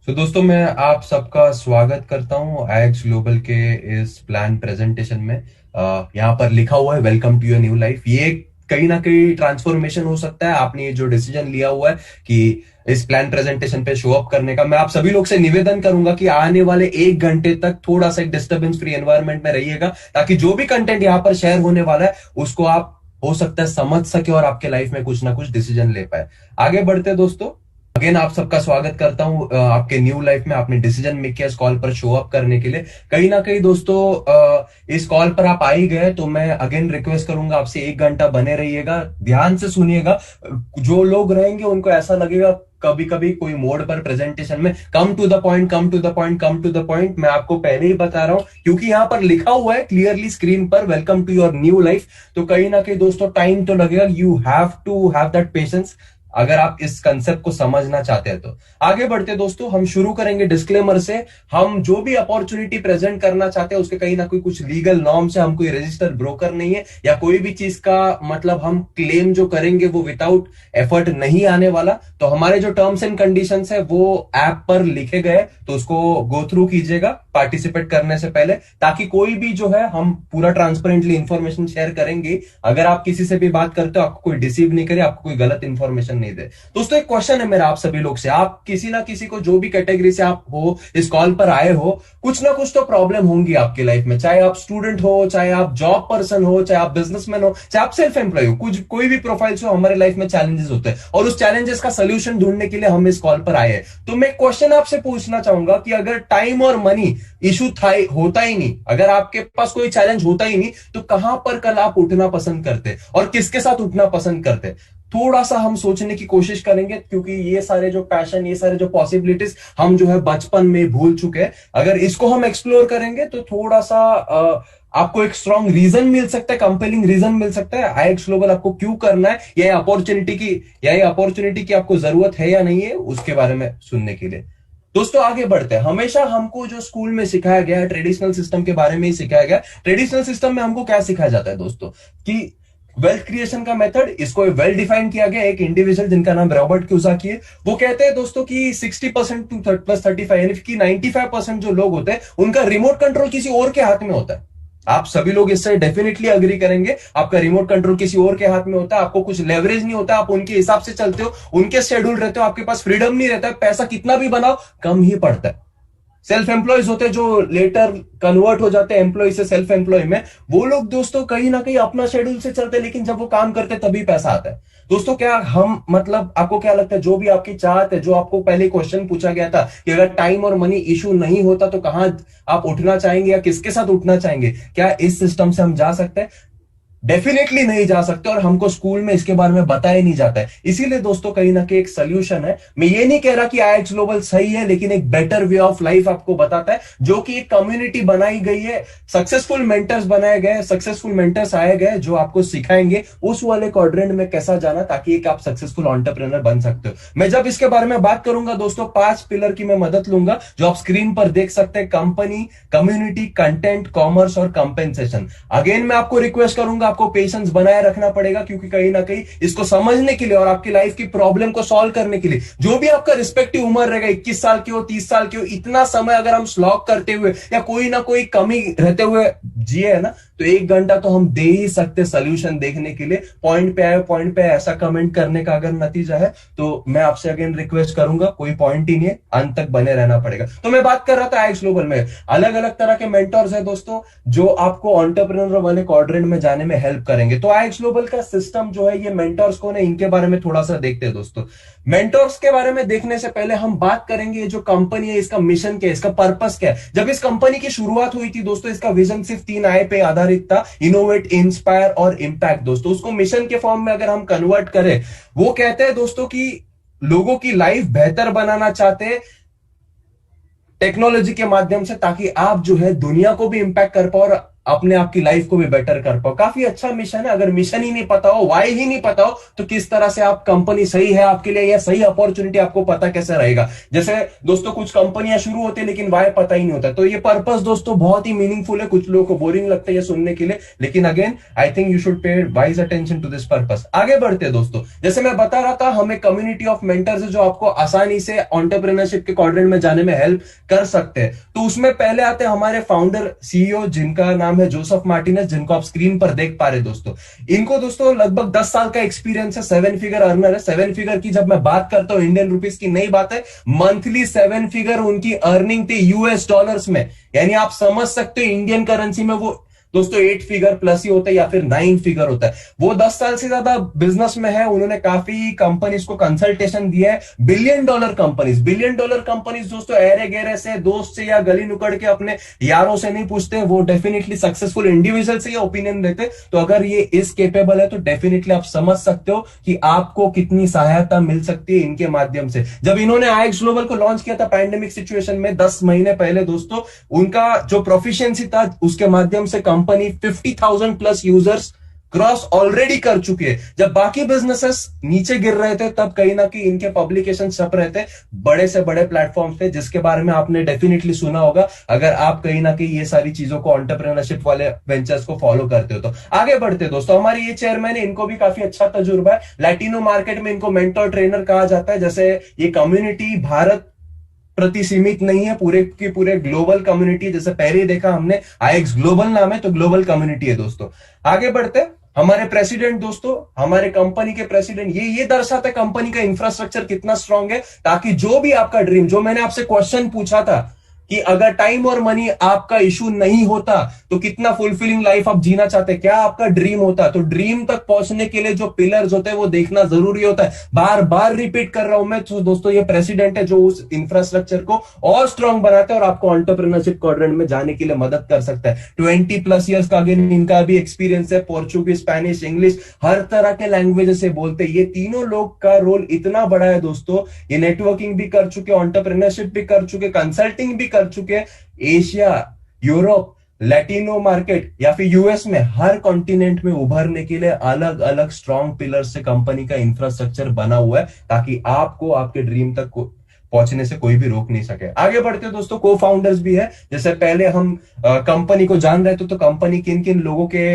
तो दोस्तों मैं आप सबका स्वागत करता हूं आईएक्स ग्लोबल के इस प्लान प्रेजेंटेशन में। यहाँ पर लिखा हुआ है welcome to your new life. ये कहीं ना कहीं ट्रांसफॉर्मेशन हो सकता है। आपने ये जो डिसीजन लिया हुआ है कि इस प्लान प्रेजेंटेशन पे शो अप करने का, मैं आप सभी लोग से निवेदन करूंगा कि आने वाले 1 घंटे तक थोड़ा सा एक डिस्टर्बेंस फ्री एनवायरनमेंट में रहिएगा, ताकि जो भी कंटेंट यहाँ पर शेयर होने वाला है उसको आप हो सकता है समझ सके और आपके लाइफ में कुछ ना कुछ डिसीजन ले पाए। आगे बढ़ते दोस्तों, अगेन आप सबका स्वागत करता हूं आपके न्यू लाइफ में। आपने डिसीजन मेक किया इस कॉल पर शो अप करने के लिए। कहीं ना कहीं दोस्तों इस कॉल पर आप आ ही गए तो मैं अगेन रिक्वेस्ट करूंगा आपसे 1 घंटा बने रहिएगा, ध्यान से सुनिएगा। जो लोग रहेंगे उनको ऐसा लगेगा कभी कभी कोई मोड पर प्रेजेंटेशन में come to the point, come to the point, come to the point. मैं आपको पहले ही बता रहा हूं क्योंकि यहां पर लिखा हुआ है क्लियरली स्क्रीन पर welcome to your new life. तो कहीं ना कहीं दोस्तों टाइम तो लगेगा। You have to have that patience अगर आप इस कंसेप्ट को समझना चाहते हैं तो। आगे बढ़ते दोस्तों, हम शुरू करेंगे डिस्क्लेमर से। हम जो भी अपॉर्चुनिटी प्रेजेंट करना चाहते हैं उसके कहीं ना कोई कुछ लीगल नॉर्म्स है। हम कोई रजिस्टर्ड ब्रोकर नहीं है या कोई भी चीज का मतलब हम क्लेम जो करेंगे वो विदाउट एफर्ट नहीं आने वाला। तो हमारे जो टर्म्स एंड कंडीशंस है वो ऐप पर लिखे गए, तो उसको गो थ्रू कीजिएगा पार्टिसिपेट करने से पहले, ताकि कोई भी जो है हम पूरा ट्रांसपेरेंटली इंफॉर्मेशन शेयर करेंगे। अगर आप किसी से भी बात करते हो आपको कोई डिसीव नहीं करे, आपको कोई गलत इंफॉर्मेशन नहीं दे। दोस्तों एक क्वेश्चन है मेरा आप सभी लोग से, आप किसी ना किसी को, जो भी कैटेगरी से आप हो, इस कॉल पर आए हो, कुछ ना कुछ तो प्रॉब्लम होंगी आपकी लाइफ में। चाहे आप स्टूडेंट हो, चाहे आप जॉब पर्सन हो, चाहे आप बिजनेसमैन हो, चाहे आप सेल्फ एम्प्लॉय हो, कुछ कोई भी प्रोफाइल हो, हमारे लाइफ में चैलेंजेस होते हैं और उस चैलेंजेस का सोल्यूशन ढूंढने के लिए हम इस कॉल पर आए हैं। तो मैं क्वेश्चन आपसे पूछना चाहूंगा कि अगर टाइम और मनी इशू होता ही नहीं, अगर आपके पास कोई चैलेंज होता ही नहीं, तो कहां पर कल आप उठना पसंद करते और किसके साथ उठना पसंद करते? थोड़ा सा हम सोचने की कोशिश करेंगे, क्योंकि ये सारे जो पैशन, ये सारे जो पॉसिबिलिटीज हम जो है बचपन में भूल चुके हैं। अगर इसको हम एक्सप्लोर करेंगे तो थोड़ा सा आपको एक स्ट्रॉन्ग रीजन मिल सकता है, कंपेलिंग रीजन मिल सकता है आईएक्स ग्लोबल आपको क्यों करना है, या ये अपॉर्चुनिटी की आपको जरूरत है या नहीं है, उसके बारे में सुनने के लिए। दोस्तों आगे बढ़ते हैं। हमेशा हमको जो स्कूल में सिखाया गया है ट्रेडिशनल सिस्टम के बारे में ही सिखाया गया। ट्रेडिशनल सिस्टम में हमको क्या सिखाया जाता है दोस्तों, कि वेल्थ क्रिएशन का मेथड, इसको वेल डिफाइन किया गया। एक इंडिविजुअल जिनका नाम रॉबर्ट क्यूसाकी है, वो कहते हैं दोस्तों कि 60% टू प्लस 35, यानी कि 95% जो लोग होते हैं उनका रिमोट कंट्रोल किसी और के हाथ में होता है। आप सभी लोग इससे डेफिनेटली अग्री करेंगे। आपका रिमोट कंट्रोल किसी और के हाथ में होता है, आपको कुछ लेवरेज नहीं होता, आप उनके हिसाब से चलते हो, उनके शेड्यूल रहते हो, आपके पास फ्रीडम नहीं रहता है, पैसा कितना भी बनाओ कम ही पड़ता है। सेल्फ एम्प्लॉयज होते हैं जो लेटर कन्वर्ट हो जाते हैं एम्प्लॉय से सेल्फ एम्प्लॉय में, वो लोग दोस्तों कहीं ना कहीं अपना शेड्यूल से चलते हैं, लेकिन जब वो काम करते हैं तभी पैसा आता है। दोस्तों क्या हम मतलब आपको क्या लगता है, जो भी आपकी चाहत है, जो आपको पहले क्वेश्चन पूछा गया था कि अगर टाइम और मनी इशू नहीं होता तो कहां आप उठना चाहेंगे या किसके साथ उठना चाहेंगे, क्या इस सिस्टम से हम जा सकते हैं? डेफिनेटली नहीं जा सकते, और हमको स्कूल में इसके बारे में बताया नहीं जाता है। इसीलिए दोस्तों कहीं ना कहीं एक सोल्यूशन है। मैं ये नहीं कह रहा कि आईएक्स ग्लोबल सही है, लेकिन एक बेटर वे ऑफ लाइफ आपको बताता है, जो कि एक कम्युनिटी बनाई गई है, सक्सेसफुल मेंटर्स बनाए गए, सक्सेसफुल मेंटर्स आए गए जो आपको सिखाएंगे उस वाले क्वाड्रेंट में कैसा जाना, ताकि एक आप सक्सेसफुल एंटरप्रेन्योर बन सकते हो। मैं जब इसके बारे में बात करूंगा दोस्तों, 5 पिलर की मैं मदद लूंगा जो आप स्क्रीन पर देख सकते हैं: कंपनी, कम्युनिटी, कंटेंट, कॉमर्स और कंपेंसेशन। अगेन मैं आपको रिक्वेस्ट करूंगा, आपको पेशेंस बनाए रखना पड़ेगा, क्योंकि कहीं ना कहीं इसको समझने के लिए और आपकी लाइफ की प्रॉब्लम को सॉल्व करने के लिए, जो भी आपका रिस्पेक्टिव उम्र रहेगा, 21 साल की हो, 30 साल की हो, इतना समय अगर हम स्लॉग करते हुए या कोई ना कोई कमी रहते हुए जिए है ना, तो 1 घंटा तो हम दे ही सकते सोल्यूशन देखने के लिए। पॉइंट पे आए, पॉइंट पे ऐसा कमेंट करने का अगर नतीजा है तो मैं आपसे अगेन रिक्वेस्ट करूंगा, कोई पॉइंट ही नहीं है, अंत तक बने रहना पड़ेगा। तो मैं बात कर रहा था आईएक्स ग्लोबल में अलग अलग तरह के मेंटर्स है दोस्तों, जो आपको एंटरप्रेन्योर वाले क्वाड्रेंट में जाने में हेल्प करेंगे। तो आईएक्स ग्लोबल का सिस्टम जो है, ये मेंटर्स कौन है, इनके बारे में थोड़ा सा देखते हैं दोस्तों। मेंटर्स के बारे में देखने से पहले हम बात करेंगे ये जो कंपनी है, इसका मिशन क्या है, इसका पर्पस क्या है। जब इस कंपनी की शुरुआत हुई थी दोस्तों, इसका विजन सिर्फ 3 आय पे आधारित था: इनोवेट, इंस्पायर और इंपैक्ट। दोस्तों उसको मिशन के फॉर्म में अगर हम कन्वर्ट करें, वो कहते हैं दोस्तों कि लोगों की लाइफ बेहतर बनाना चाहते हैं टेक्नोलॉजी के माध्यम से, ताकि आप जो है दुनिया को भी इंपैक्ट कर पाओ और अपने आप की लाइफ को भी बेटर कर पाओ। काफी अच्छा मिशन है। अगर मिशन ही नहीं पता हो, वाई ही नहीं पता हो, तो किस तरह से आप कंपनी सही है आपके लिए या सही अपॉर्चुनिटी आपको पता कैसे रहेगा। जैसे दोस्तों कुछ कंपनियां शुरू होती है लेकिन वाई पता ही नहीं होता, तो ये पर्पस दोस्तों बहुत ही मीनिंगफुल है। कुछ लोगों को बोरिंग लगता है ये सुनने के लिए, लेकिन again I think you should pay wise attention to this purpose. आगे बढ़ते हैं दोस्तों, जैसे मैं बता रहा था, हमें कम्युनिटी ऑफ मेंटर्स है जो आपको आसानी से एंटरप्रेन्योरशिप के क्वाड्रेंट में जाने में हेल्प कर सकते हैं। तो उसमें पहले आते हैं हमारे फाउंडर सीईओ जिनका नाम है जोसेफ मार्टिनेज, जिनको आप स्क्रीन पर देख पा रहे दोस्तों। इनको दोस्तों लगभग 10 साल का एक्सपीरियंस है, 7 फिगर अर्नर है। 7 फिगर की जब मैं बात करता हूं इंडियन रुपीस की नहीं बात है, मंथली 7 फिगर उनकी अर्निंग थी यूएस डॉलर्स में। यानी आप समझ सकते हो इंडियन करेंसी में वो दोस्तों 8 फिगर प्लस ही होता है या फिर 9 फिगर होता है। वो 10 साल से ज्यादा बिजनेस में है। उन्होंने काफी कंपनीज को कंसल्टेशन दिया है। बिलियन डॉलर कंपनीज दोस्तों अरे गहरे से, दोस्त से या गली नुकड़ के अपने यारों से नहीं पूछते, वो डेफिनेटली सक्सेसफुल इंडिविजुअल से ये ओपिनियन देते। तो अगर ये इस केपेबल है तो डेफिनेटली आप समझ सकते हो कि आपको कितनी सहायता मिल सकती है इनके माध्यम से। जब इन्होंने आईएक्स ग्लोबल को लॉन्च किया था पैंडेमिक सिचुएशन में 10 महीने पहले दोस्तों, उनका जो प्रोफिशिएंसी था उसके माध्यम से company 50,000 plus users cross already कर चुकी है। जब बाकी बिजनेसेस नीचे गिर रहे थे तब कहीं ना कहीं इनके पब्लिकेशन छप रहे थे बड़े से बड़े प्लेटफॉर्म्स पे, जिसके बारे में आपने डेफिनेटली सुना होगा अगर आप कहीं ना कहीं ये सारी चीजों को एंटरप्रेन्योरशिप वाले वेंचर्स को फॉलो करते हो तो। आगे बढ़ते दोस्तों, हमारे ये चेयरमैन है, इनको भी काफी अच्छा तजुर्बा है। लैटिनो मार्केट में इनको मेंटर ट्रेनर कहा जाता है। जैसे ये कम्युनिटी भारत प्रति सीमित नहीं है, पूरे की पूरे ग्लोबल कम्युनिटी। जैसे पहले ही देखा हमने आईएक्स ग्लोबल नाम है तो ग्लोबल कम्युनिटी है दोस्तों। आगे बढ़ते, हमारे प्रेसिडेंट दोस्तों, हमारे कंपनी के प्रेसिडेंट, ये दर्शाता है कंपनी का इंफ्रास्ट्रक्चर कितना स्ट्रांग है, ताकि जो भी आपका ड्रीम, जो मैंने आपसे क्वेश्चन पूछा था कि अगर टाइम और मनी आपका इशू नहीं होता तो कितना फुलफिलिंग लाइफ आप जीना चाहते, क्या आपका ड्रीम होता, तो ड्रीम तक पहुंचने के लिए जो पिलर्स होते हैं वो देखना जरूरी होता है। बार बार रिपीट कर रहा हूं मैं, तो दोस्तों ये प्रेसिडेंट है जो उस इंफ्रास्ट्रक्चर को और स्ट्रांग बनाता है और आपको एंटरप्रेन्योरशिप क्वाड्रेंट में जाने के लिए मदद कर सकता है। 20+ ईयर्स का अगेन इनका भी एक्सपीरियंस है। पोर्चुगीज, स्पेनिश, इंग्लिश, हर तरह के लैंग्वेज से बोलते हैं। ये तीनों लोग का रोल इतना बड़ा है दोस्तों, ये नेटवर्किंग भी कर चुके, एंटरप्रेन्योरशिप भी कर चुके, कंसल्टिंग भी कर चुके। एशिया, यूरोप, लैटिनो मार्केट या फिर यूएस में हर कॉन्टिनेंट में उभरने के लिए अलग अलग स्ट्रॉन्ग पिलर से कंपनी का इंफ्रास्ट्रक्चर बना हुआ है, ताकि आपको आपके ड्रीम तक पहुंचने से कोई भी रोक नहीं सके। आगे बढ़ते दोस्तों, को फाउंडर्स भी है। जैसे पहले हम कंपनी को जान रहे थे तो कंपनी किन किन लोगों के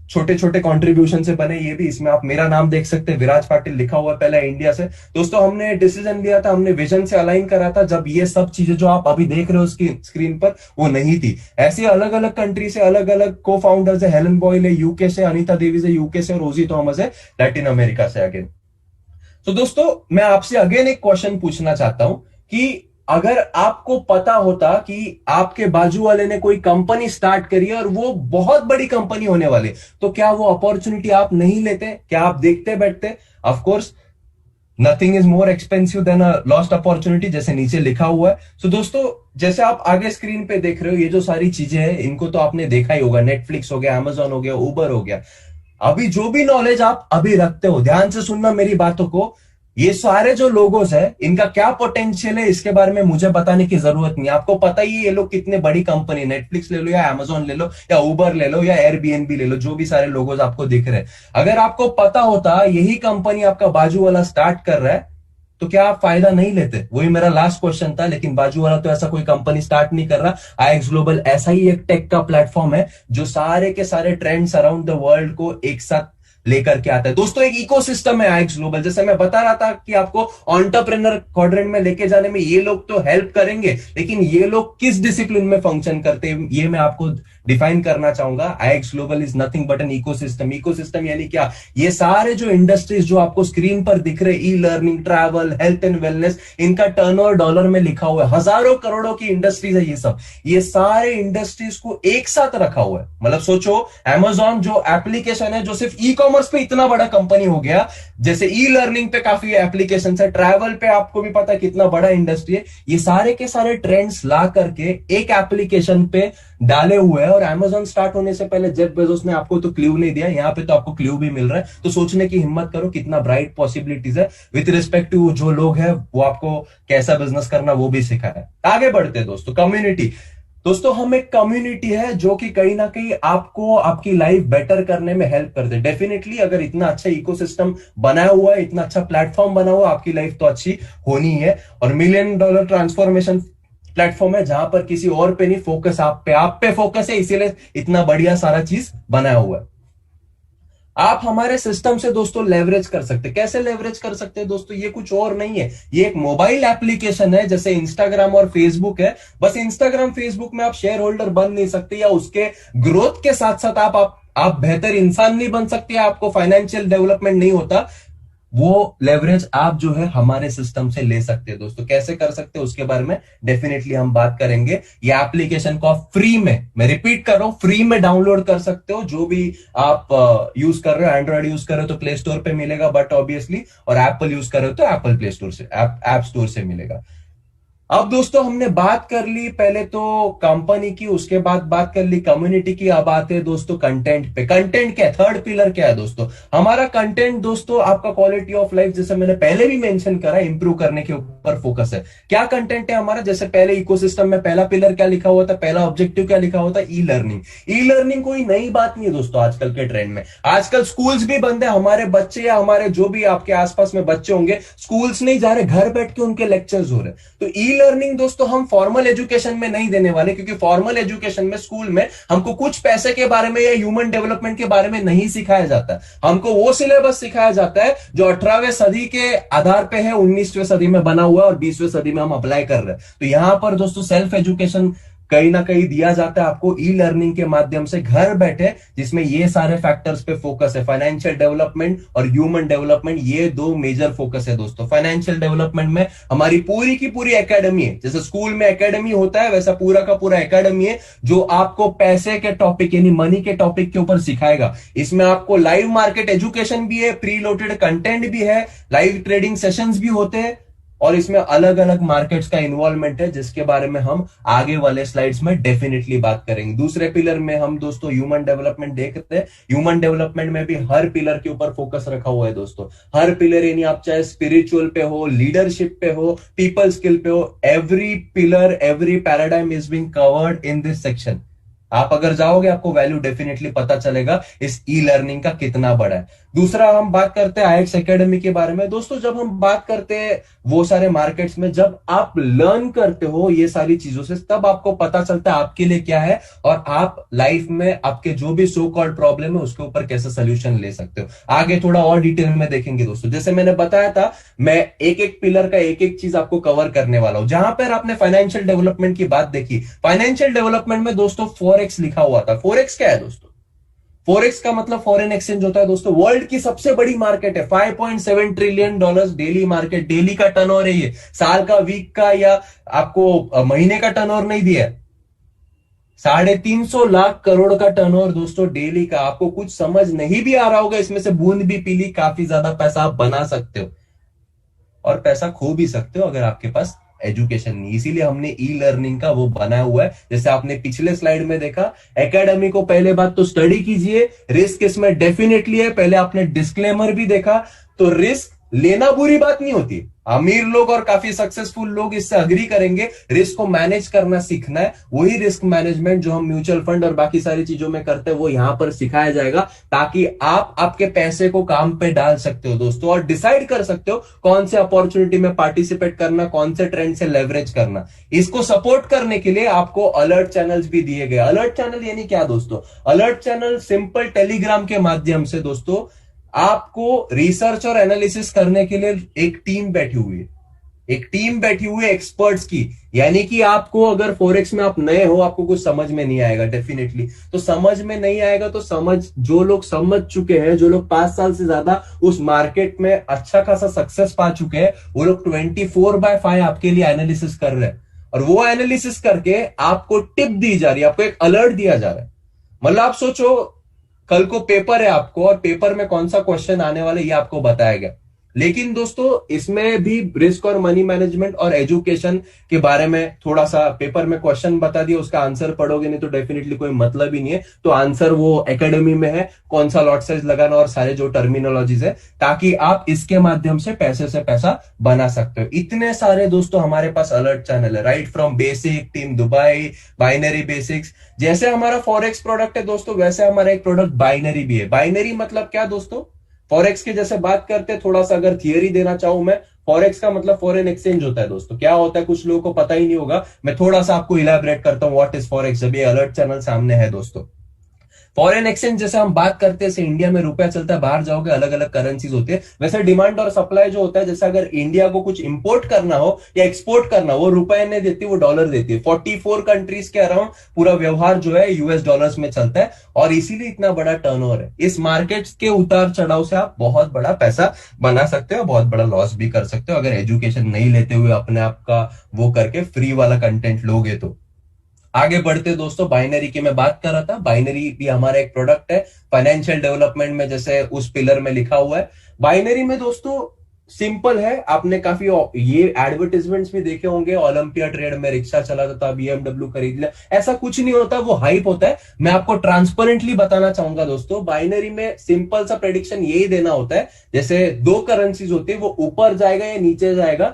छोटे छोटे कंट्रीब्यूशन से बने, ये भी इसमें आप मेरा नाम देख सकते हैं, विराज पाटिल लिखा हुआ है पहले इंडिया से। दोस्तों हमने डिसीजन लिया था, हमने विजन से अलाइन करा था जब ये सब चीजें जो आप अभी देख रहे हो उसकी स्क्रीन पर वो नहीं थी। ऐसे अलग अलग कंट्री से अलग अलग को फाउंडर्स है। हेलन बॉयल है यूके से, अनीता देवी से यूके से, और रोजी थॉमस है लैटिन अमेरिका से। अगेन तो दोस्तों मैं आपसे अगेन एक क्वेश्चन पूछना चाहता हूं कि अगर आपको पता होता कि आपके बाजू वाले ने कोई कंपनी स्टार्ट करी है और वो बहुत बड़ी कंपनी होने वाली, तो क्या वो अपॉर्चुनिटी आप नहीं लेते? क्या आप देखते बैठते? Of course nothing is more expensive than a lost opportunity, जैसे नीचे लिखा हुआ है। तो दोस्तों जैसे आप आगे स्क्रीन पे देख रहे हो, ये जो सारी चीजें हैं इनको तो आपने देखा ही होगा। नेटफ्लिक्स हो गया, अमेजॉन हो गया, उबर हो गया। अभी जो भी नॉलेज आप अभी रखते हो, ध्यान से सुनना मेरी बातों को, ये सारे जो लोगोस है इनका क्या पोटेंशियल है इसके बारे में मुझे बताने की जरूरत नहीं। आपको पता ही है ये लोग कितने बड़ी कंपनी, नेटफ्लिक्स ले लो या अमेजॉन ले लो या उबर ले लो या एयरबीएनबी ले लो, जो भी सारे लोगोस आपको दिख रहे हैं, अगर आपको पता होता यही कंपनी आपका बाजू वाला स्टार्ट कर रहा है तो क्या आप फायदा नहीं लेते? वही मेरा लास्ट क्वेश्चन था। लेकिन बाजू वाला तो ऐसा कोई कंपनी स्टार्ट नहीं कर रहा। आईएक्स ग्लोबल ऐसा ही एक टेक का प्लेटफॉर्म है जो सारे के सारे ट्रेंड्स अराउंड द वर्ल्ड को एक साथ लेकर के आता है। दोस्तों एक इकोसिस्टम है आईएक्स ग्लोबल। जैसे मैं बता रहा था कि आपको एंटरप्रेन्योर क्वाड्रेंट में लेके जाने में ये लोग तो हेल्प करेंगे, लेकिन ये लोग किस डिसिप्लिन में फंक्शन करते हैं ये मैं आपको डिफाइन करना चाहूंगा। IX global is nothing but an ecosystem. Ecosystem यानी क्या? ये सारे जो इंडस्ट्रीज जो आपको स्क्रीन पर दिख रहे, e learning, travel, health and wellness, इनका टर्नओवर डॉलर में लिखा हुआ है। हजारों करोड़ों की इंडस्ट्रीज है ये सब। ये सारे इंडस्ट्रीज को एक साथ रखा हुआ है। मतलब सोचो, अमेजॉन जो एप्लीकेशन है जो सिर्फ ई कॉमर्स पे इतना बड़ा कंपनी हो गया, जैसे ई लर्निंग पे काफी एप्लीकेशन है, ट्रैवल पे आपको भी पता है कितना बड़ा इंडस्ट्री है। ये सारे के सारे ट्रेंड्स ला करके एक एप्लीकेशन पे डाले हुए हैं। और अमेजॉन स्टार्ट होने से पहले जेफ बेजोस ने आपको तो क्लू नहीं दिया, यहाँ पे तो आपको क्लू भी मिल रहा है। तो सोचने की हिम्मत करो कितना ब्राइट पॉसिबिलिटीज है। विथ रिस्पेक्ट टू जो लोग हैं वो आपको कैसा बिजनेस करना वो भी सिखा है। आगे बढ़ते हैं दोस्तों, कम्युनिटी। दोस्तों हम एक कम्युनिटी है जो कि कहीं ना कहीं आपको आपकी लाइफ बेटर करने में हेल्प करते हैं। डेफिनेटली अगर इतना अच्छा इकोसिस्टम बनाया हुआ है, इतना अच्छा प्लेटफॉर्म बना हुआ है, आपकी लाइफ तो अच्छी होनी है। और मिलियन डॉलर ट्रांसफॉर्मेशन प्लेटफॉर्म है जहां पर किसी और पे नहीं, फोकस आप पे फोकस है, इसीलिए इतना बढ़िया सारा चीज बनाया हुआ है। आप हमारे सिस्टम से दोस्तों लेवरेज कर सकते हैं। कैसे लेवरेज कर सकते हैं दोस्तों? ये कुछ और नहीं है, ये एक मोबाइल एप्लीकेशन है जैसे इंस्टाग्राम और फेसबुक है। बस इंस्टाग्राम फेसबुक में आप शेयर होल्डर बन नहीं सकते, या उसके ग्रोथ के साथ साथ आप बेहतर इंसान नहीं बन सकते, आपको फाइनेंशियल डेवलपमेंट नहीं होता। वो लेवरेज आप जो है हमारे सिस्टम से ले सकते हैं दोस्तों। कैसे कर सकते हैं उसके बारे में डेफिनेटली हम बात करेंगे। ये एप्लीकेशन को आप फ्री में, मैं रिपीट कर रहा हूं, फ्री में डाउनलोड कर सकते हो। जो भी आप यूज कर रहे हो, एंड्रॉइड यूज कर रहे हो तो प्ले स्टोर पे मिलेगा, बट ऑब्वियसली, और एप्पल यूज कर रहे हो तो एप्पल प्ले स्टोर से, ऐप स्टोर से मिलेगा। अब दोस्तों हमने बात कर ली पहले तो कंपनी की, उसके बाद बात कर ली कम्युनिटी की। अब आते हैं दोस्तों कंटेंट पे। कंटेंट क्या है? थर्ड पिलर क्या है दोस्तों? हमारा कंटेंट दोस्तों आपका क्वालिटी ऑफ लाइफ, जैसे मैंने पहले भी मेंशन करा, इंप्रूव करने के ऊपर फोकस है। क्या कंटेंट है हमारा? जैसे पहले इकोसिस्टम में पहला पिलर क्या लिखा हुआ था, पहला ऑब्जेक्टिव क्या लिखा हुआ था? E learning. ई लर्निंग कोई नई बात नहीं है दोस्तों आजकल के ट्रेंड में। आजकल स्कूल्स भी बंद है। हमारे बच्चे या हमारे जो भी आपके आसपास में बच्चे होंगे, स्कूल्स नहीं जा रहे, घर बैठ के उनके लेक्चर्स हो रहे। तो ई लर्निंग दोस्तों हम फॉर्मल एजुकेशन में नहीं देने वाले, क्योंकि फॉर्मल एजुकेशन में, स्कूल में हमको कुछ पैसे के बारे में या ह्यूमन डेवलपमेंट के बारे में नहीं सिखाया जाता। हमको वो सिलेबस सिखाया जाता है जो 18वीं सदी के आधार पे है, 19वीं सदी में बना हुआ है, और 20वीं सदी में हम अप्लाई कर रहे हैं। तो यहां पर दोस्तों सेल्फ एजुकेशन कहीं ना कहीं दिया जाता है आपको ई लर्निंग के माध्यम से, घर बैठे, जिसमें ये सारे फैक्टर्स पे फोकस है। फाइनेंशियल डेवलपमेंट और ह्यूमन डेवलपमेंट, ये दो मेजर फोकस है दोस्तों। फाइनेंशियल डेवलपमेंट में हमारी पूरी की पूरी एकेडमी है। जैसे स्कूल में एकेडमी होता है, वैसा पूरा का पूरा एकेडमी है जो आपको पैसे के टॉपिक यानी मनी के टॉपिक के ऊपर सिखाएगा। इसमें आपको लाइव मार्केट एजुकेशन भी है, प्री लोडेड कंटेंट भी है, लाइव ट्रेडिंग सेशंस भी होते हैं, और इसमें अलग अलग मार्केट्स का इन्वॉल्वमेंट है, जिसके बारे में हम आगे वाले स्लाइड्स में डेफिनेटली बात करेंगे। दूसरे पिलर में हम दोस्तों ह्यूमन डेवलपमेंट देखते हैं। ह्यूमन डेवलपमेंट में भी हर पिलर के ऊपर फोकस रखा हुआ है दोस्तों। हर पिलर यानी आप चाहे स्पिरिचुअल पे हो, लीडरशिप पे हो, पीपल स्किल पे हो, every pillar, every paradigm is being covered in this section. आप अगर जाओगे आपको वैल्यू डेफिनेटली पता चलेगा इस ई लर्निंग का कितना बड़ा है। दूसरा हम बात करते हैं आईएक्स एकेडमी के बारे में। दोस्तों जब हम बात करते हैं वो सारे मार्केट्स में, जब आप लर्न करते हो ये सारी चीजों से, तब आपको पता चलता है आपके लिए क्या है, और आप लाइफ में आपके जो भी सो कॉल्ड प्रॉब्लम है उसके ऊपर कैसे सोल्यूशन ले सकते हो। आगे थोड़ा और डिटेल में देखेंगे दोस्तों। जैसे मैंने बताया था, मैं एक एक पिलर का एक एक चीज आपको कवर करने वाला हूं। जहां पर आपने फाइनेंशियल डेवलपमेंट की बात देखी, फाइनेंशियल डेवलपमेंट में दोस्तों फॉरेक्स लिखा हुआ था। फॉरेक्स क्या है दोस्तों? फॉरेक्स का मतलब फॉरेन एक्सचेंज होता है दोस्तों। वर्ल्ड की सबसे बड़ी मार्केट है, 5.7 trillion dollars daily market, daily का टर्नओवर है ये, साल का, वीक का, या आपको महीने का टर्नओवर नहीं दिया है। 350 लाख करोड़ का टर्नओवर दोस्तों डेली का। आपको कुछ समझ नहीं भी आ रहा होगा इसमें से बूंद भी पीली, काफी ज्यादा पैसा आप बना सकते हो, और पैसा खो भी सकते हो अगर आपके पास एजुकेशन नहीं। इसीलिए हमने ई लर्निंग का वो बनाया हुआ है। जैसे आपने पिछले स्लाइड में देखा, एकेडमी को पहले बात तो स्टडी कीजिए, रिस्क इसमें डेफिनेटली है। पहले आपने डिस्क्लेमर भी देखा, तो रिस्क लेना बुरी बात नहीं होती। अमीर लोग और काफी सक्सेसफुल लोग इससे अग्री करेंगे। रिस्क को मैनेज करना सीखना है, वही रिस्क मैनेजमेंट जो हम म्यूचुअल फंड और बाकी सारी चीजों में करते हैं वो यहां पर सिखाया जाएगा, ताकि आप आपके पैसे को काम पे डाल सकते हो दोस्तों, और डिसाइड कर सकते हो कौन से अपॉर्चुनिटी में पार्टिसिपेट करना, कौन से ट्रेंड से लेवरेज करना। इसको सपोर्ट करने के लिए आपको अलर्ट चैनल्स भी दिए गए। अलर्ट चैनल यानी क्या दोस्तों? अलर्ट चैनल सिंपल टेलीग्राम के माध्यम से दोस्तों आपको रिसर्च और एनालिसिस करने के लिए एक टीम बैठी हुई है, एक टीम बैठी हुई है एक्सपर्ट्स की। यानी कि आपको अगर फॉरेक्स में आप नए हो, आपको कुछ समझ में नहीं आएगा डेफिनेटली, तो समझ में नहीं आएगा तो जो लोग समझ चुके हैं, जो लोग 5 साल से ज्यादा उस मार्केट में अच्छा खासा सक्सेस पा चुके हैं, वो लोग 24/5 आपके लिए एनालिसिस कर रहे हैं, और वो एनालिसिस करके आपको टिप दी जा रही है, आपको एक अलर्ट दिया जा रहा है। मतलब आप सोचो, कल को पेपर है आपको, और पेपर में कौन सा क्वेश्चन आने वाला है ये आपको बताया गया, लेकिन दोस्तों इसमें भी रिस्क और मनी मैनेजमेंट और एजुकेशन के बारे में थोड़ा सा पेपर में क्वेश्चन बता दिया, उसका आंसर पढ़ोगे नहीं तो डेफिनेटली कोई मतलब ही नहीं है। तो आंसर वो एकेडमी में है, कौन सा लॉट साइज लगाना और सारे जो टर्मिनोलॉजीज है, ताकि आप इसके माध्यम से पैसा बना सकते हो। इतने सारे दोस्तों हमारे पास अलर्ट चैनल है, right from basic, team Dubai, binary basics. जैसे हमारा फॉरेक्स प्रोडक्ट है दोस्तों, वैसे हमारा एक प्रोडक्ट बाइनरी भी है। बाइनरी मतलब क्या दोस्तों, फॉरेक्स की जैसे बात करते हैं, थोड़ा सा अगर थियरी देना चाहूं मैं, फॉरेक्स का मतलब फॉरेन एक्सचेंज होता है दोस्तों। क्या होता है कुछ लोगों को पता ही नहीं होगा, मैं थोड़ा सा आपको इलेबरेट करता हूं व्हाट इज फॉरेक्स, जब ये अलर्ट चैनल सामने है दोस्तों। फॉरेन एक्सचेंज जैसे हम बात करते हैं, जैसे इंडिया में रुपया चलता है, बाहर जाओगे अलग अलग करेंसीज होती है, वैसे डिमांड और सप्लाई जो होता है, जैसे अगर इंडिया को कुछ इंपोर्ट करना हो या एक्सपोर्ट करना हो, वो रुपए नहीं देती, वो डॉलर देती है। 44 कंट्रीज के अराउंड पूरा व्यवहार जो है यूएस डॉलर्स में चलता है, और इसीलिए इतना बड़ा टर्नओवर है। इस मार्केट के उतार चढ़ाव से आप बहुत बड़ा पैसा बना सकते हो, बहुत बड़ा लॉस भी कर सकते हो, अगर एजुकेशन नहीं लेते हुए अपने आप का वो करके फ्री वाला कंटेंट लोगे तो। आगे बढ़ते दोस्तों, बाइनरी की मैं बात कर रहा था। बाइनरी भी हमारा एक प्रोडक्ट है फाइनेंशियल डेवलपमेंट में, जैसे उस पिलर में लिखा हुआ है। बाइनरी में दोस्तों सिंपल है, आपने काफी ये एडवर्टाइजमेंट्स भी देखे होंगे, ओलंपिया ट्रेड में रिक्शा चला था, बीएमडब्ल्यू खरीद लिया, ऐसा कुछ नहीं होता, वो हाइप होता है। मैं आपको ट्रांसपेरेंटली बताना चाहूंगा दोस्तों, बाइनरी में सिंपल सा प्रेडिक्शन यही देना होता है, जैसे दो करेंसीज होती है, वो ऊपर जाएगा या नीचे जाएगा,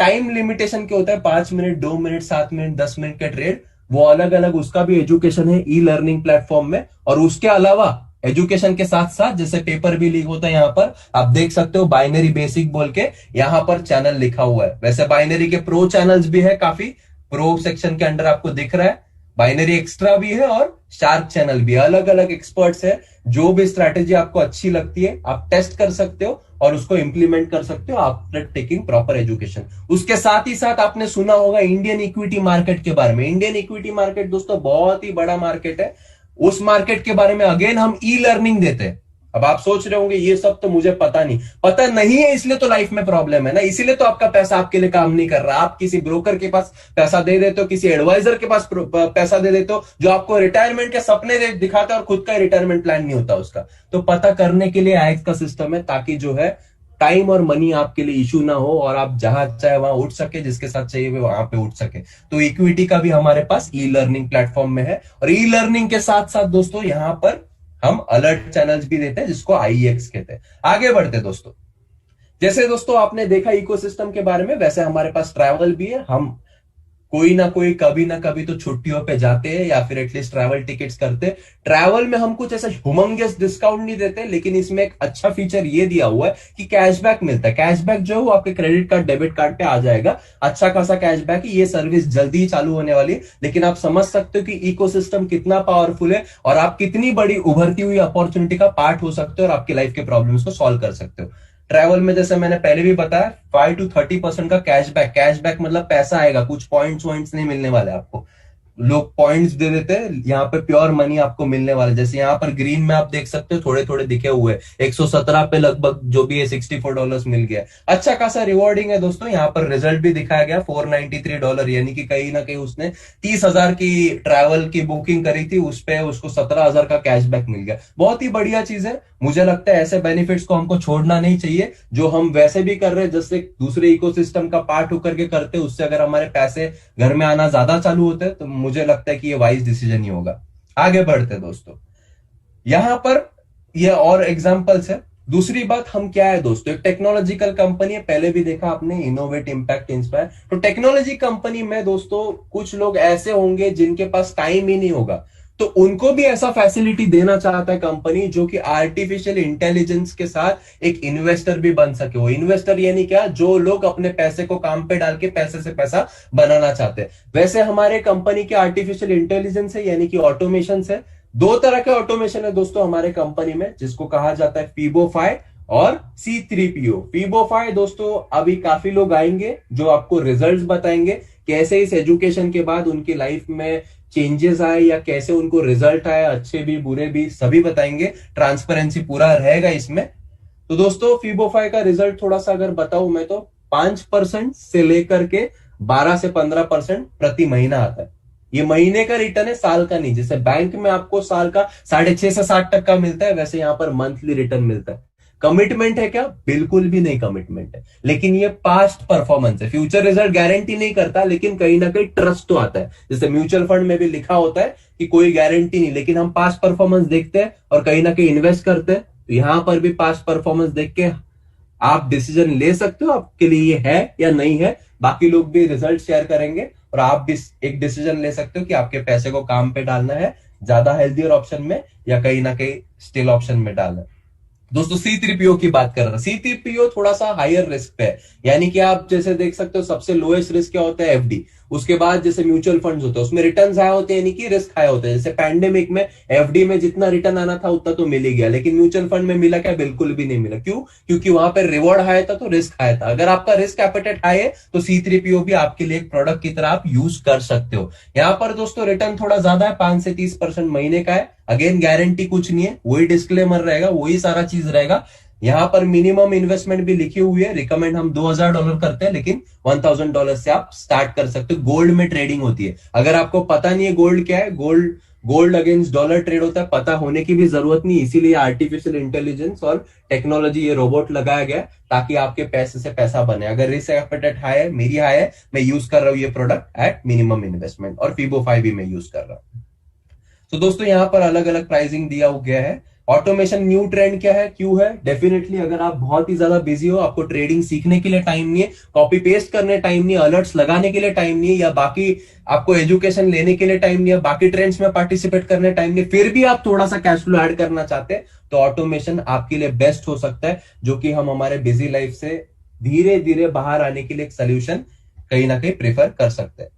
टाइम लिमिटेशन क्या होता है, 5 मिनट, 2 मिनट, 7 मिनट, 10 मिनट का ट्रेड, वो अलग अलग, उसका भी एजुकेशन है ई लर्निंग प्लेटफॉर्म में। और उसके अलावा एजुकेशन के साथ साथ जैसे पेपर भी लीक होता है, यहां पर आप देख सकते हो बाइनरी बेसिक बोल के यहां पर चैनल लिखा हुआ है। वैसे बाइनरी के प्रो चैनल्स भी है, काफी प्रो सेक्शन के अंडर आपको दिख रहा है। बाइनरी एक्स्ट्रा भी है और शार्क चैनल भी, अलग अलग एक्सपर्ट्स है। जो भी स्ट्रैटेजी आपको अच्छी लगती है आप टेस्ट कर सकते हो और उसको इंप्लीमेंट कर सकते हो आफ्टर टेकिंग प्रॉपर एजुकेशन। उसके साथ ही साथ आपने सुना होगा इंडियन इक्विटी मार्केट के बारे में। इंडियन इक्विटी मार्केट दोस्तों बहुत ही बड़ा मार्केट है। उस मार्केट के बारे में अगेन हम ई लर्निंग देते हैं। अब आप सोच रहे होंगे ये सब तो मुझे पता नहीं, पता नहीं है इसलिए तो लाइफ में प्रॉब्लम है ना, इसीलिए तो आपका पैसा आपके लिए काम नहीं कर रहा। आप किसी ब्रोकर के पास पैसा दे देते हो, किसी एडवाइजर के पास पैसा दे देते हो, जो आपको रिटायरमेंट के सपने दिखाता है और खुद का रिटायरमेंट प्लान नहीं होता उसका। तो पता करने के लिए आईएक्स का सिस्टम है, ताकि जो है टाइम और मनी आपके लिए इशू ना हो और आप जहां चाहे वहां उठ सके, जिसके साथ चाहिए वो वहां पे उठ सके। तो इक्विटी का भी हमारे पास ई लर्निंग प्लेटफॉर्म में है। और ई लर्निंग के साथ साथ दोस्तों यहां पर हम अलर्ट चैनल्स भी देते हैं, जिसको आईएक्स कहते हैं। आगे बढ़ते दोस्तों, जैसे दोस्तों आपने देखा इकोसिस्टम के बारे में, वैसे हमारे पास ट्रैवल भी है। हम कोई ना कोई कभी ना कभी तो छुट्टियों पे जाते हैं या फिर एटलीस्ट ट्रैवल टिकट्स करते हैं। ट्रैवल में हम कुछ ऐसा ह्यूमंगस डिस्काउंट नहीं देते, लेकिन इसमें एक अच्छा फीचर ये दिया हुआ है कि कैशबैक मिलता है। कैशबैक जो है वो आपके क्रेडिट कार्ड, डेबिट कार्ड पे आ जाएगा। अच्छा खासा कैशबैक है। ये सर्विस जल्दी ही चालू होने वाली है, लेकिन आप समझ सकते हो कि इकोसिस्टम कितना पावरफुल है और आप कितनी बड़ी उभरती हुई अपॉर्चुनिटी का पार्ट हो सकते हो और आपकी लाइफ के प्रॉब्लम्स को सॉल्व कर सकते हो। ट्रैवल में जैसे मैंने पहले भी बताया 5 to 30% का कैशबैक। कैशबैक मतलब पैसा आएगा, कुछ पॉइंट्स वॉइंट्स नहीं मिलने वाले आपको। लोग पॉइंट्स दे देते हैं, यहाँ पे प्योर मनी आपको मिलने वाला है। जैसे यहाँ पर ग्रीन में आप देख सकते हो थोड़े थोड़े दिखे हुए, 117 पे लगभग जो भी है $64 मिल गया। अच्छा खासा रिवॉर्डिंग है दोस्तों। यहाँ पर रिजल्ट भी दिखाया गया $493, यानी कि कहीं ना कहीं उसने 30,000 की ट्रैवल की बुकिंग करी थी, उस पे उसको 17,000 का कैशबैक मिल गया। बहुत ही बढ़िया चीज है। मुझे लगता है ऐसे बेनिफिट्स को हमको छोड़ना नहीं चाहिए, जो हम वैसे भी कर रहे हैं, जैसे दूसरे इकोसिस्टम का पार्ट होकर के करते, उससे अगर हमारे पैसे घर में आना ज्यादा चालू होते हैं तो मुझे लगता है कि ये वाइज डिसीजन ही होगा। आगे बढ़ते दोस्तों, यहां पर ये और एग्जांपल्स है। दूसरी बात हम क्या है दोस्तों, एक टेक्नोलॉजिकल कंपनी है, पहले भी देखा आपने, इनोवेट, इंपैक्ट, इंस्पायर। तो टेक्नोलॉजी कंपनी में दोस्तों कुछ लोग ऐसे होंगे जिनके पास टाइम ही नहीं होगा, तो उनको भी ऐसा फैसिलिटी देना चाहता है कंपनी, जो कि आर्टिफिशियल इंटेलिजेंस के साथ एक इन्वेस्टर भी बन सके। वो इन्वेस्टर यानी क्या, जो लोग अपने पैसे को काम पे डाल के पैसे से पैसा बनाना चाहते हैं। वैसे हमारे कंपनी के आर्टिफिशियल इंटेलिजेंस है, यानी कि ऑटोमेशन है। दो तरह के ऑटोमेशन है दोस्तों हमारे कंपनी में, जिसको कहा जाता है फीबोफाई और C3PO। फीबोफाई दोस्तों अभी काफी लोग आएंगे जो आपको रिजल्ट्स बताएंगे, कैसे इस एजुकेशन के बाद उनकी लाइफ में चेंजेस आए या कैसे उनको रिजल्ट आए, अच्छे भी बुरे भी, सभी बताएंगे। ट्रांसपेरेंसी पूरा रहेगा इसमें। तो दोस्तों फीबोफाई का रिजल्ट थोड़ा सा अगर बताऊं मैं, तो 5% से लेकर के 12 से 15% प्रति महीना आता है। ये महीने का रिटर्न है, साल का नहीं। जैसे बैंक में आपको साल का 6.5 से 7% मिलता है, वैसे यहां पर मंथली रिटर्न मिलता है। कमिटमेंट है क्या? बिल्कुल भी नहीं कमिटमेंट है, लेकिन ये पास्ट परफॉर्मेंस है। फ्यूचर रिजल्ट गारंटी नहीं करता, लेकिन कहीं ना कहीं ट्रस्ट तो आता है। जैसे म्यूचुअल फंड में भी लिखा होता है कि कोई गारंटी नहीं, लेकिन हम पास्ट परफॉर्मेंस देखते हैं और कहीं ना कहीं इन्वेस्ट करते हैं। तो यहां पर भी पास्ट परफॉर्मेंस देख के आप डिसीजन ले सकते हो आपके लिए ये है या नहीं है। बाकी लोग भी रिजल्ट शेयर करेंगे और आप भी एक डिसीजन ले सकते हो कि आपके पैसे को काम पे डालना है, ज्यादा हेल्थियर ऑप्शन में, या कहीं ना कहीं स्टिल ऑप्शन में डालना है। दोस्तों C3PO की बात कर रहा था। C3PO थोड़ा सा हायर रिस्क पे है, यानी कि आप जैसे देख सकते हो सबसे लोएस्ट रिस्क क्या होता है? एफडी। उसके बाद जैसे म्यूचुअल फंड्स होते हैं उसमें रिटर्न्स हाई होते हैं, यानी कि रिस्क हाई होता है। जैसे पैंडेमिक में एफडी में जितना रिटर्न आना था उतना तो मिल ही गया, लेकिन म्यूचुअल फंड में मिला क्या? बिल्कुल भी नहीं मिला। क्यों? क्योंकि वहां पर रिवॉर्ड हाई था तो रिस्क हाई था। अगर आपका रिस्क एपेटाइट हाई है तो C3PO भी आपके लिए एक प्रोडक्ट की तरह आप यूज कर सकते हो। यहाँ पर दोस्तों रिटर्न थोड़ा ज्यादा है, 5 से 30% महीने का है। अगेन गारंटी कुछ नहीं है, वही डिस्क्लेमर रहेगा, वही सारा चीज रहेगा। यहां पर मिनिमम इन्वेस्टमेंट भी लिखी हुई है। रिकमेंड हम $2000 करते हैं, लेकिन $1000 से आप स्टार्ट कर सकते हो। गोल्ड में ट्रेडिंग होती है। अगर आपको पता नहीं है गोल्ड क्या है, gold gold against dollar trade होता है, पता होने की भी जरूरत नहीं। इसीलिए आर्टिफिशियल इंटेलिजेंस और टेक्नोलॉजी, ये रोबोट लगाया गया ताकि आपके पैसे से पैसा बने। अगर रिस्क एपेटाइट हाई है, मेरी हाई है, मैं यूज कर रहा हूं ये प्रोडक्ट एट मिनिमम इन्वेस्टमेंट, और फीबो 5 भी मैं यूज कर रहा हूं। तो दोस्तों यहाँ पर अलग अलग प्राइसिंग दिया गया है। ऑटोमेशन न्यू ट्रेंड क्या है, क्यों है? डेफिनेटली अगर आप बहुत ही ज्यादा बिजी हो, आपको ट्रेडिंग सीखने के लिए टाइम नहीं है, कॉपी पेस्ट करने टाइम नहीं है, अलर्ट्स लगाने के लिए टाइम नहीं है, या बाकी आपको एजुकेशन लेने के लिए टाइम नहीं है, बाकी ट्रेंड्स में पार्टिसिपेट करने टाइम नहीं है, फिर भी आप थोड़ा सा कैश फ्लो ऐड करना चाहते हैं, तो ऑटोमेशन आपके लिए बेस्ट हो सकता है, जो कि हम हमारे बिजी लाइफ से धीरे धीरे बाहर आने के लिए एक सोल्यूशन कहीं ना कहीं प्रेफर कर सकते हैं।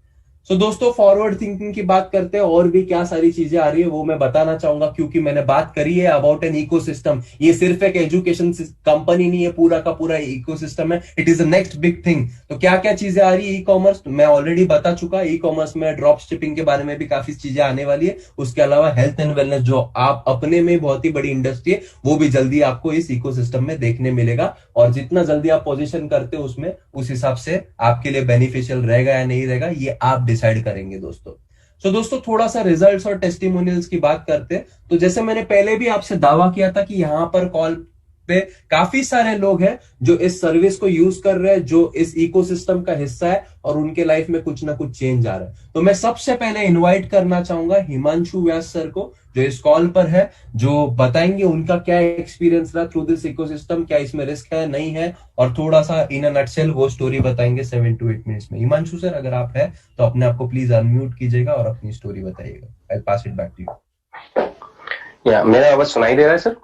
दोस्तों फॉरवर्ड थिंकिंग की बात करते हैं, और भी क्या सारी चीजें आ रही है वो मैं बताना चाहूंगा, क्योंकि मैंने बात करी है अबाउट एन इकोसिस्टम। ये सिर्फ एक एजुकेशन कंपनी नहीं है, पूरा का पूरा इकोसिस्टम है। It is the next big thing. तो क्या क्या चीजें आ रही है? ई कॉमर्स मैं ऑलरेडी बता चुका। ई कॉमर्स में ड्रॉप शिपिंग के बारे में भी काफी चीजें आने वाली है। उसके अलावा हेल्थ एंड वेलनेस, जो आप अपने में बहुत ही बड़ी इंडस्ट्री है, वो भी जल्दी आपको इस इकोसिस्टम में देखने मिलेगा। और जितना जल्दी आप पोजिशन करते हो उसमें, उस हिसाब से आपके लिए बेनिफिशियल रहेगा या नहीं रहेगा, ये आप डिसाइड करेंगे दोस्तों। दोस्तों थोड़ा सा रिजल्ट्स और टेस्टिमोनियल्स की बात करते हैं। तो जैसे मैंने पहले भी आपसे दावा किया था कि यहां पर कॉल पे काफी सारे लोग हैं जो इस सर्विस को यूज कर रहे हैं, जो इस इकोसिस्टम का हिस्सा है, और उनके लाइफ में कुछ ना कुछ चेंज आ रहा है। तो मैं सबसे पहले इनवाइट करना चाहूंगा हिमांशु व्यास सर को, जो इस कॉल पर है, जो बताएंगे उनका क्या एक्सपीरियंस रहा थ्रू दिस इकोसिस्टम, क्या इसमें रिस्क है नहीं है, और थोड़ा सा इन अ नटसेल वो स्टोरी बताएंगे 7 to 8 मिनट्स में। हिमांशु सर अगर आप है तो अपने आप को प्लीज अनम्यूट कीजिएगा और अपनी स्टोरी बताइएगा। आई पास इट बैक टू यू। या मेरा आवाज सुनाई दे रहा है सर?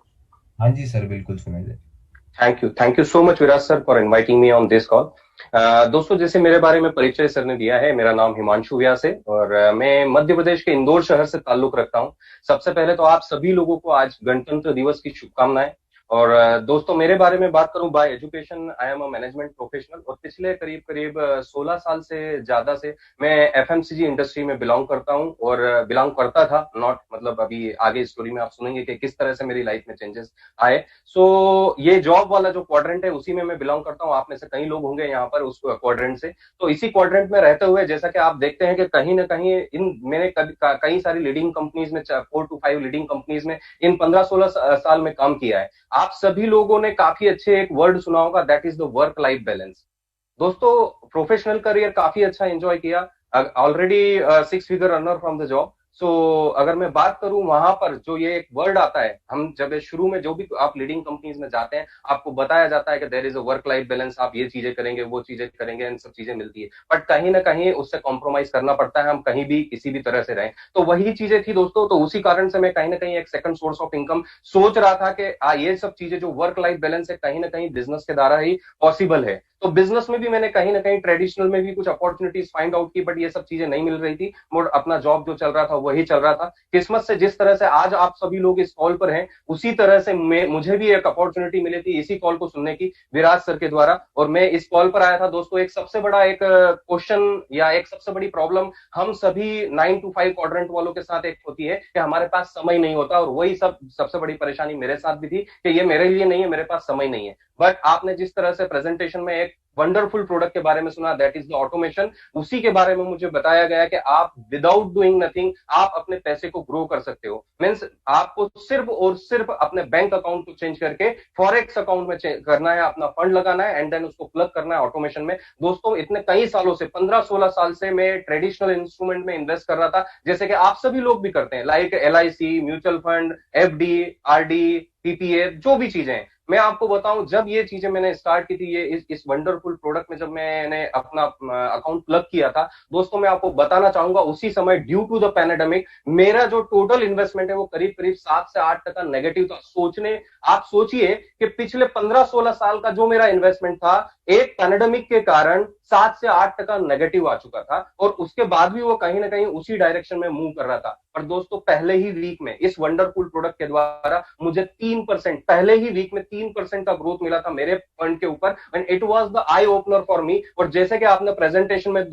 हाँ जी सर, बिल्कुल सुनाई दे। Thank you so much Viraj sir for inviting me on this call. दोस्तों जैसे मेरे बारे में परिचय सर ने दिया है, मेरा नाम हिमांशु व्यास है और मैं मध्य प्रदेश के इंदौर शहर से ताल्लुक रखता हूं। सबसे पहले तो आप सभी लोगों को आज गणतंत्र दिवस की शुभकामनाएं। और दोस्तों मेरे बारे में बात करूं, bye education I am a management professional, और पिछले करीब करीब 16 साल से ज्यादा से मैं एफएमसीजी इंडस्ट्री में बिलोंग करता हूं, और बिलोंग करता था, नॉट मतलब अभी आगे स्टोरी में आप सुनेंगे कि किस तरह से मेरी लाइफ में चेंजेस आए। ये जॉब वाला जो क्वाड्रेंट है उसी में मैं बिलोंग करता हूं। आप में से कई लोग होंगे यहाँ पर उस क्वाड्रेंट से। तो इसी क्वाड्रेंट में रहते हुए जैसा कि आप देखते हैं कि कहीं ना कहीं मैंने कई सारी लीडिंग कंपनीज में, 4 to 5 लीडिंग कंपनीज में इन 15-16 साल में काम किया है। आप सभी लोगों ने काफी अच्छे एक वर्ड सुना होगा, that is the work life balance. दोस्तों प्रोफेशनल करियर काफी अच्छा एंजॉय किया, already 6 figure earner from the job. अगर मैं बात करूं वहां पर जो ये एक वर्ड आता है, हम जब शुरू में जो भी आप लीडिंग कंपनीज में जाते हैं आपको बताया जाता है कि there is a work life balance, आप ये चीजें करेंगे वो चीजें करेंगे, इन सब चीजें मिलती है, बट कहीं ना कहीं उससे कॉम्प्रोमाइज करना पड़ता है, हम कहीं भी किसी भी तरह से रहें। तो वही चीजें थी दोस्तों। तो उसी कारण से मैं कहीं ना कहीं एक सेकंड सोर्स ऑफ इनकम सोच रहा था कि ये सब चीजें जो वर्क लाइफ बैलेंस है कहीं ना कहीं बिजनेस के द्वारा ही पॉसिबल है। तो बिजनेस में भी मैंने कहीं ना कहीं ट्रेडिशनल में भी कुछ अपॉर्चुनिटीज फाइंड आउट की, बट ये सब चीजें नहीं मिल रही थी। मोर अपना जॉब जो चल रहा था वही चल रहा था। किस्मत से जिस तरह से आज आप सभी लोग इस कॉल पर हैं, उसी तरह से मुझे भी एक अपॉर्चुनिटी मिली थी इसी कॉल को सुनने की विराज सर के द्वारा, और मैं इस कॉल पर आया था। दोस्तों एक सबसे बड़ा एक क्वेश्चन या एक सबसे बड़ी प्रॉब्लम हम सभी 9 to 5 क्वाड्रेंट वालों के साथ एक होती है कि हमारे पास समय नहीं होता, और वही सबसे बड़ी परेशानी मेरे साथ भी थी कि ये मेरे लिए नहीं है, मेरे पास समय नहीं है। बट आपने जिस तरह से प्रेजेंटेशन में एक वंडरफुल प्रोडक्ट के बारे में सुना, दैट इज द ऑटोमेशन, उसी के बारे में मुझे बताया गया कि आप विदाउट डूइंग नथिंग आप अपने पैसे को ग्रो कर सकते हो। मीन्स आपको सिर्फ और सिर्फ अपने बैंक अकाउंट को चेंज करके फॉरेक्स अकाउंट में करना है, अपना फंड लगाना है एंड देन उसको प्लग करना है ऑटोमेशन में। दोस्तों इतने कई सालों से 15-16 साल से मैं ट्रेडिशनल इंस्ट्रूमेंट में इन्वेस्ट कर रहा था, जैसे कि आप सभी लोग भी करते हैं, like LIC, mutual fund, FD, RD, PPA, जो भी चीजें हैं। मैं आपको बताऊं, जब ये चीजें मैंने स्टार्ट की थी, ये इस वंडरफुल प्रोडक्ट में जब मैंने अपना अकाउंट प्लग किया था, दोस्तों मैं आपको बताना चाहूंगा उसी समय ड्यू टू द पैंडेमिक मेरा जो टोटल इन्वेस्टमेंट है वो करीब करीब 7 से 8% नेगेटिव था। आप सोचिए कि पिछले 15-16 साल का जो मेरा इन्वेस्टमेंट था, एक पैंडेमिक के कारण 7 से 8% नेगेटिव आ चुका था, और उसके बाद भी वो कहीं ना कहीं उसी डायरेक्शन में मूव कर रहा था। पर दोस्तों पहले ही वीक में इस वंडरफुल प्रोडक्ट के द्वारा मुझे 3%, पहले ही वीक में 3% का ग्रोथ मिला था मेरे फंड के ऊपर, and it was the eye opener for me. और जैसे कि आपने प्रेजेंटेशन में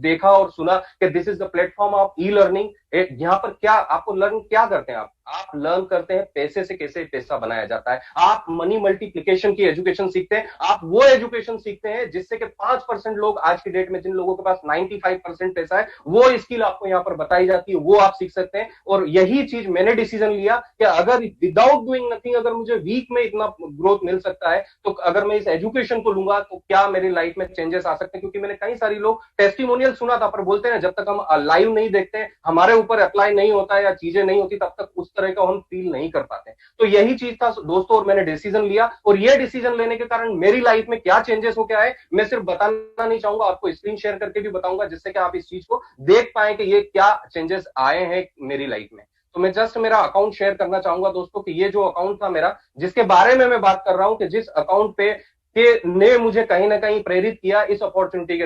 देखा और सुना कि this is the platform of e learning, यहाँ पर क्या आपको लर्न क्या करते हैं, आप लर्न करते हैं पैसे से कैसे पैसा बनाया जाता है, आप मनी मल्टीप्लिकेशन की एजुकेशन सीखते हैं, आप वो एजुकेशन सीखते हैं जिससे कि 5% लोग आज की डेट में, जिन लोगों के पास 95% पैसा है, वो स्किल आपको यहाँ पर बताई जाती है, वो आप सीख सकते हैं। और यही चीज मैंने डिसीजन लिया कि अगर विदाउट डूइंग नथिंग अगर मुझे वीक में इतना ग्रोथ मिल सकता है, तो अगर मैं इस एजुकेशन को लूंगा तो क्या मेरी लाइफ में चेंजेस आ सकते हैं। क्योंकि मैंने कई सारी लोग टेस्टिमोनियल सुना था, पर बोलते हैं जब तक हम लाइव नहीं देखते, हमारे ऊपर अप्लाई नहीं होता है या चीजें नहीं होती, तब तक उस तरह का हम फील नहीं कर पाते। तो यही चीज था दोस्तों, और मैंने डिसीजन लिया, और ये डिसीजन लेने के कारण मेरी लाइफ में क्या चेंजेस हो क्या है, मैं सिर्फ बताना नहीं चाहूंगा, आपको स्क्रीन शेयर करके भी बताऊंगा, जिससे कि आप इस चीज को देख पाए कि ये क्या चेंजेस आए हैं मेरी लाइफ में। तो मैं जस्ट मेरा अकाउंट शेयर करना चाहूंगा दोस्तों कि ये जो अकाउंट था मेरा, जिसके बारे में मैं बात कर रहा हूं, कि जिस अकाउंट पे के ने मुझे कहीं ना कहीं प्रेरित किया इस अपॉर्चुनिटी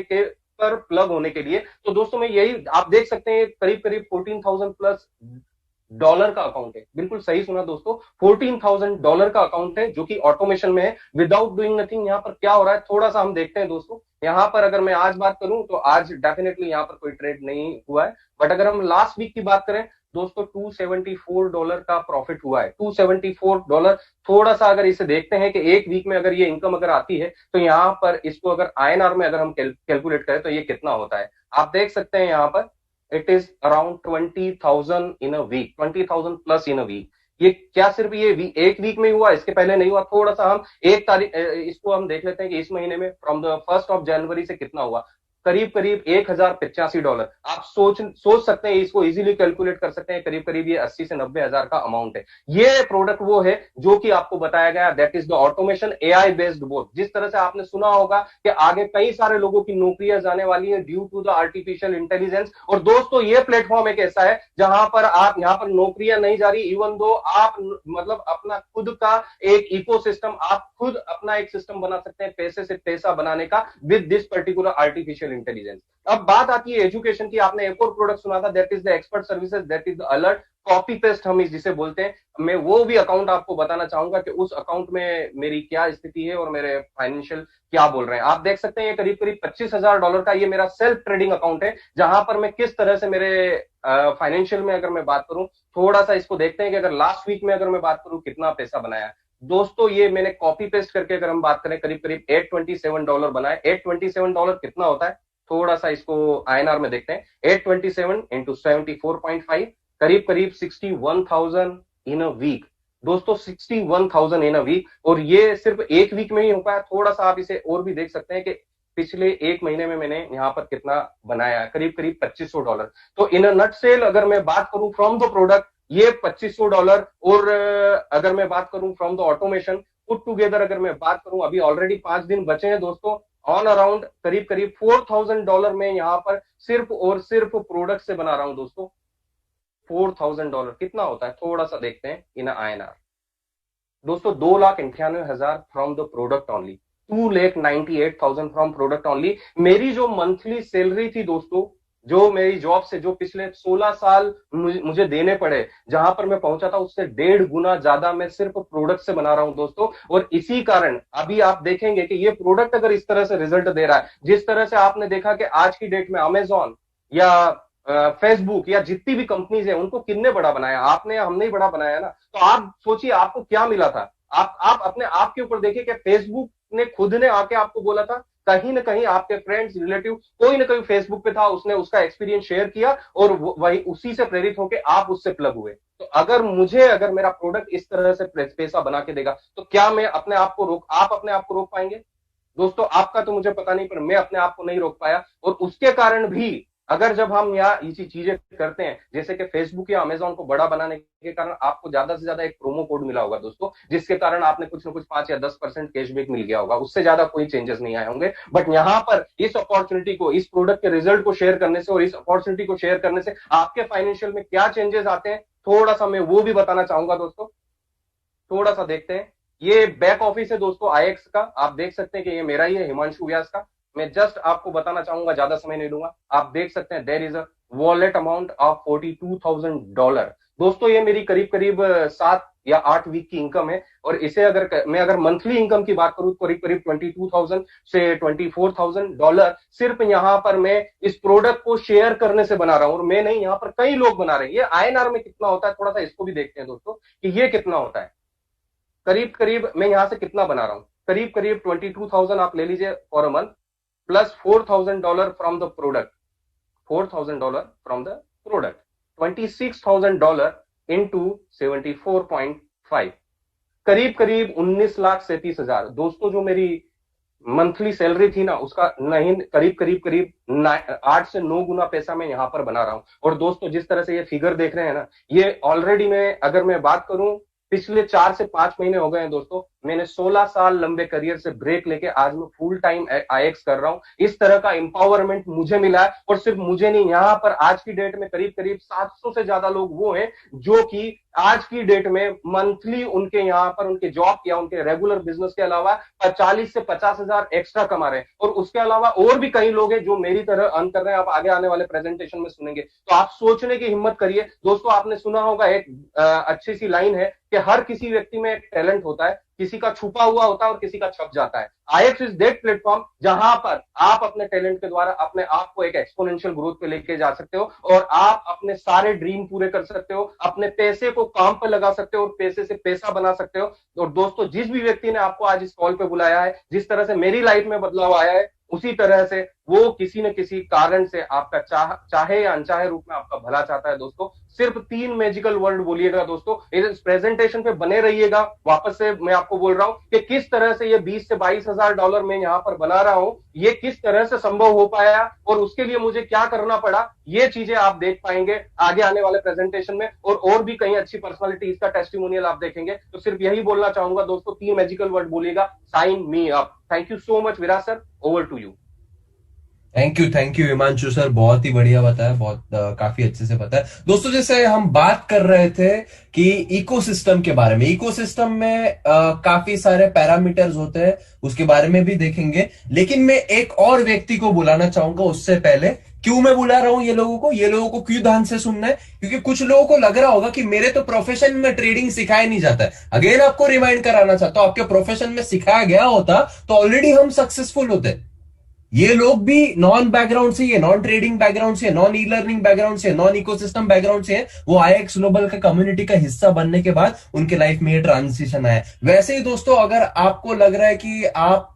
के पर प्लग होने के लिए। तो दोस्तों मैं यही आप देख सकते हैं, करीब करीब 14,000 प्लस डॉलर का अकाउंट है, बिल्कुल सही सुना दोस्तों, $14,000 का अकाउंट है जो कि ऑटोमेशन में है, विदाउट डूइंग नथिंग। यहाँ पर क्या हो रहा है थोड़ा सा हम देखते हैं दोस्तों। यहाँ पर अगर मैं आज बात करूं तो आज डेफिनेटली यहाँ पर कोई ट्रेड नहीं हुआ है, बट अगर हम लास्ट वीक की बात करें दोस्तों, $274 का प्रॉफिट हुआ है, $274। थोड़ा सा अगर इसे देखते हैं कि एक वीक में अगर ये इनकम अगर आती है, तो यहाँ पर इसको अगर INR में अगर हम कैलकुलेट करें तो ये कितना होता है, आप देख सकते हैं यहाँ पर it is around 20,000 in a week, 20,000 plus in a week. ये क्या सिर्फ ये एक वीक में हुआ, इसके पहले नहीं हुआ। थोड़ा सा हम एक तारीख इसको हम देख लेते हैं कि इस महीने में फ्रॉम द 1 जनवरी से कितना हुआ, करीब करीब $1,085। आप सोच सकते हैं, इसको इजीली कैलकुलेट कर सकते हैं, करीब करीब ये 80 से 90 हजार का अमाउंट है। ये प्रोडक्ट वो है जो कि आपको बताया गया, that is the automation AI based board. जिस तरह से आपने सुना होगा कि आगे कई सारे लोगों की नौकरियां जाने वाली है due to the artificial intelligence, और दोस्तों ये प्लेटफॉर्म एक ऐसा है जहां पर आप यहाँ पर नौकरियां नहीं जा रही, इवन दो आप मतलब अपना खुद का एक इकोसिस्टम, आप खुद अपना एक सिस्टम बना सकते हैं पैसे से पैसा बनाने का with this particular artificial intelligence. अब बात आती है एजुकेशन की। आपने एक और प्रोडक्ट सुना था, that is the expert services, that is the alert copy paste हम जिसे बोलते हैं। मैं वो भी अकाउंट आपको बताना चाहूंगा कि उस अकाउंट में मेरी क्या स्थिति है और मेरे फाइनेंशियल क्या बोल रहे हैं। आप देख सकते हैं ये करीब करीब $25,000 का ये मेरा सेल्फ ट्रेडिंग अकाउंट है, जहां पर मैं किस तरह से मेरे फाइनेंशियल में अगर मैं बात करूं, थोड़ा सा इसको देखते हैं कि अगर लास्ट वीक में अगर मैं बात करूं कितना पैसा बनाया दोस्तों। ये मैंने कॉपी पेस्ट करके अगर हम बात करें, करीब करीब $827 बनाए। $827 कितना होता है, थोड़ा सा इसको INR में देखते हैं। 827 इंटू 74.5 करीब करीब 61,000 इन अ वीक दोस्तों, 61,000 इन अ वीक। और ये सिर्फ एक वीक में ही हो पाया। थोड़ा सा आप इसे और भी देख सकते हैं कि पिछले एक महीने में मैंने यहाँ पर कितना बनाया, करीब करीब $2,500। तो इन अ नट सेल अगर मैं बात करूं फ्रॉम द प्रोडक्ट, ये $2,500, और अगर मैं बात करूं from the automation put together, अगर मैं बात करूं, अभी ऑलरेडी 5 दिन बचे हैं दोस्तों, ऑन अराउंड करीब करीब $4,000 में यहाँ पर सिर्फ और सिर्फ प्रोडक्ट से बना रहा हूं दोस्तों। $4,000 कितना होता है, थोड़ा सा देखते हैं इन INR दोस्तों। 2,98,000 from the product only, 2,98,000 from product only. मेरी जो मंथली सैलरी थी दोस्तों, जो मेरी जॉब से जो पिछले 16 साल मुझे देने पड़े, जहां पर मैं पहुंचा था, उससे 1.5 गुना ज्यादा मैं सिर्फ प्रोडक्ट से बना रहा हूं दोस्तों। और इसी कारण अभी आप देखेंगे कि ये प्रोडक्ट अगर इस तरह से रिजल्ट दे रहा है, जिस तरह से आपने देखा कि आज की डेट में अमेजॉन या फेसबुक या जितनी भी कंपनीज है, उनको कितने बड़ा बनाया आपने, हमने ही बड़ा बनाया ना। तो आप सोचिए आपको क्या मिला था, आप अपने आप के ऊपर देखिए कि फेसबुक ने खुद ने आके आपको बोला था, कहीं ना कहीं आपके फ्रेंड्स रिलेटिव कोई ना कोई फेसबुक पे था, उसने उसका एक्सपीरियंस शेयर किया और वही उसी से प्रेरित होकर आप उससे प्लग हुए। तो अगर मेरा प्रोडक्ट इस तरह से पैसा बना के देगा, तो क्या मैं अपने आप को रोक आप अपने आप को रोक पाएंगे? दोस्तों आपका तो मुझे पता नहीं, पर मैं अपने आप को नहीं रोक पाया। और उसके कारण भी अगर जब हम यहाँ ये चीजें करते हैं, जैसे कि फेसबुक या अमेजोन को बड़ा बनाने के कारण आपको ज्यादा से ज्यादा एक प्रोमो कोड मिला होगा दोस्तों, जिसके कारण आपने कुछ ना कुछ 5 या 10% कैशबैक मिल गया होगा, उससे ज्यादा कोई चेंजेस नहीं आए होंगे। बट यहाँ पर इस अपॉर्चुनिटी को, इस प्रोडक्ट के रिजल्ट को शेयर करने से और इस अपॉर्चुनिटी को शेयर करने से आपके फाइनेंशियल में क्या चेंजेस आते हैं, थोड़ा सा मैं वो भी बताना चाहूंगा दोस्तों। थोड़ा सा देखते हैं। ये बैक ऑफिस है दोस्तों आईएक्स का, आप देख सकते हैं कि ये मेरा ही है, हिमांशु व्यास का। मैं जस्ट आपको बताना चाहूंगा, ज्यादा समय नहीं लूंगा। आप देख सकते हैं there is a wallet amount of $42,000। दोस्तों ये मेरी करीब करीब 7 या 8 वीक की इनकम है। और इसे अगर मंथली इनकम की बात करूं तो करीब करीब 22,000 से $24,000 सिर्फ यहां पर मैं इस प्रोडक्ट को शेयर करने से बना रहा हूं। और मैं नहीं, यहां पर कई लोग बना रहे हैं। ये आईएनआर में कितना होता है, थोड़ा सा इसको भी देखते हैं दोस्तों कि ये कितना होता है। करीब करीब मैं यहां से कितना बना रहा हूं, करीब करीब 22,000 आप ले लीजिए for a month, plus $4,000 from the product, $26,000 into 74.5, करीब करीब 19,37,000। दोस्तों जो मेरी मंथली सैलरी थी ना, उसका नहीं करीब करीब करीब 8 से 9 गुना पैसा मैं यहां पर बना रहा हूं। और दोस्तों जिस तरह से ये फिगर देख रहे हैं ना, ये ऑलरेडी अगर मैं बात करूं, पिछले 4 से 5 महीने हो गए हैं दोस्तों। मैंने 16 साल लंबे करियर से ब्रेक लेके आज मैं फुल टाइम आईएक्स कर रहा हूं। इस तरह का एम्पावरमेंट मुझे मिला है। और सिर्फ मुझे नहीं, यहां पर आज की डेट में करीब करीब 700 से ज्यादा लोग वो हैं जो कि आज की डेट में मंथली उनके यहाँ पर उनके जॉब या उनके रेगुलर बिजनेस के अलावा 40 से 50,000 एक्स्ट्रा कमा रहे हैं। और उसके अलावा और भी कई लोग हैं जो मेरी तरह अर्न कर रहे हैं। आप आगे आने वाले प्रेजेंटेशन में सुनेंगे। तो आप सोचने की हिम्मत करिए दोस्तों। आपने सुना होगा एक अच्छी सी लाइन है कि हर किसी व्यक्ति में एक टैलेंट होता है, किसी का छुपा हुआ होता है और किसी का छप जाता है। आईएक्स इज दैट प्लेटफॉर्म जहां पर आप अपने टैलेंट के द्वारा अपने आप को एक एक्सपोनेंशियल ग्रोथ पे लेके जा सकते हो और आप अपने सारे ड्रीम पूरे कर सकते हो, अपने पैसे को काम पर लगा सकते हो और पैसे से पैसा बना सकते हो। और दोस्तों जिस भी व्यक्ति ने आपको आज इस कॉल पे बुलाया है, जिस तरह से मेरी लाइफ में बदलाव आया है, उसी तरह से वो किसी न किसी कारण से आपका चाहे या अनचाहे रूप में आपका भला चाहता है दोस्तों। सिर्फ 3 मैजिकल वर्ड बोलिएगा दोस्तों, इस प्रेजेंटेशन पे बने रहिएगा। वापस से मैं आपको बोल रहा हूं कि किस तरह से ये 20 से $22,000 मैं यहां पर बना रहा हूं, ये किस तरह से संभव हो पाया और उसके लिए मुझे क्या करना पड़ा, ये चीजें आप देख पाएंगे आगे आने वाले प्रेजेंटेशन में। और भी कई अच्छी पर्सनालिटी का टेस्टिमोनियल आप देखेंगे। तो सिर्फ यही बोलना चाहूंगा दोस्तों, 3 मैजिकल वर्ड बोलिएगा, sign me up. Thank you so much Viraj sir, over to you. Thank you Himanshu sir, बहुत ही बढ़िया बताया, बहुत काफी अच्छे से बताया। दोस्तों जैसे हम बात कर रहे थे कि इकोसिस्टम के बारे में, इकोसिस्टम में काफी सारे पैरामीटर्स होते हैं, उसके बारे में भी देखेंगे। लेकिन मैं एक और व्यक्ति को बुलाना चाहूंगा उससे पहले। क्यों मैं बुला रहा हूं ये लोगों को क्यों ध्यान से सुनना है, क्योंकि कुछ लोगों को लग रहा होगा कि मेरे तो प्रोफेशन में ट्रेडिंग सिखाया नहीं जाता है। अगेन आपको रिमाइंड कराना चाहता हूं, आपके प्रोफेशन में सिखाया गया होता तो ऑलरेडी हम सक्सेसफुल होते। ये लोग भी नॉन बैकग्राउंड से, नॉन ट्रेडिंग बैकग्राउंड से, नॉन ई लर्निंग बैकग्राउंड से, नॉन इकोसिस्टम बैकग्राउंड से, वो आईएक्स ग्लोबल का कम्युनिटी का हिस्सा बनने के बाद उनके लाइफ में ये ट्रांजिशन आया। वैसे ही दोस्तों अगर आपको लग रहा है कि आप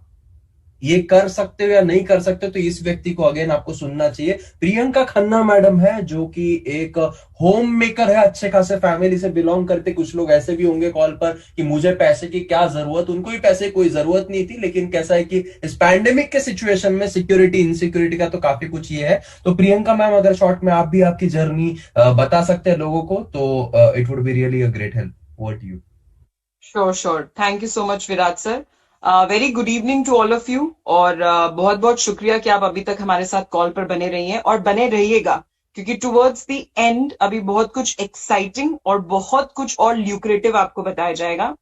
ये कर सकते हो या नहीं कर सकते, तो इस व्यक्ति को अगेन आपको सुनना चाहिए। प्रियंका खन्ना मैडम है, जो कि एक होम मेकर है, अच्छे खासे फैमिली से बिलोंग करते। कुछ लोग ऐसे भी होंगे कॉल पर कि मुझे पैसे की क्या जरूरत, उनको भी पैसे की कोई जरूरत नहीं थी, लेकिन कैसा है कि इस पैंडेमिक के सिचुएशन में सिक्योरिटी इनसिक्योरिटी का तो काफी कुछ ये है। तो प्रियंका मैम अगर शॉर्ट में आप भी आपकी जर्नी बता सकते हैं लोगों को, तो it would be really a great help. Over to you. Sure, thank you so much Viraj sir. Very good evening to all of you. और बहुत बहुत शुक्रिया कि आप अभी तक हमारे साथ कॉल पर बने रही हैं और बने रहिएगा, क्योंकि टुवर्ड्स द एंड अभी बहुत कुछ एक्साइटिंग और बहुत कुछ और ल्यूक्रेटिव आपको बताया जाएगा।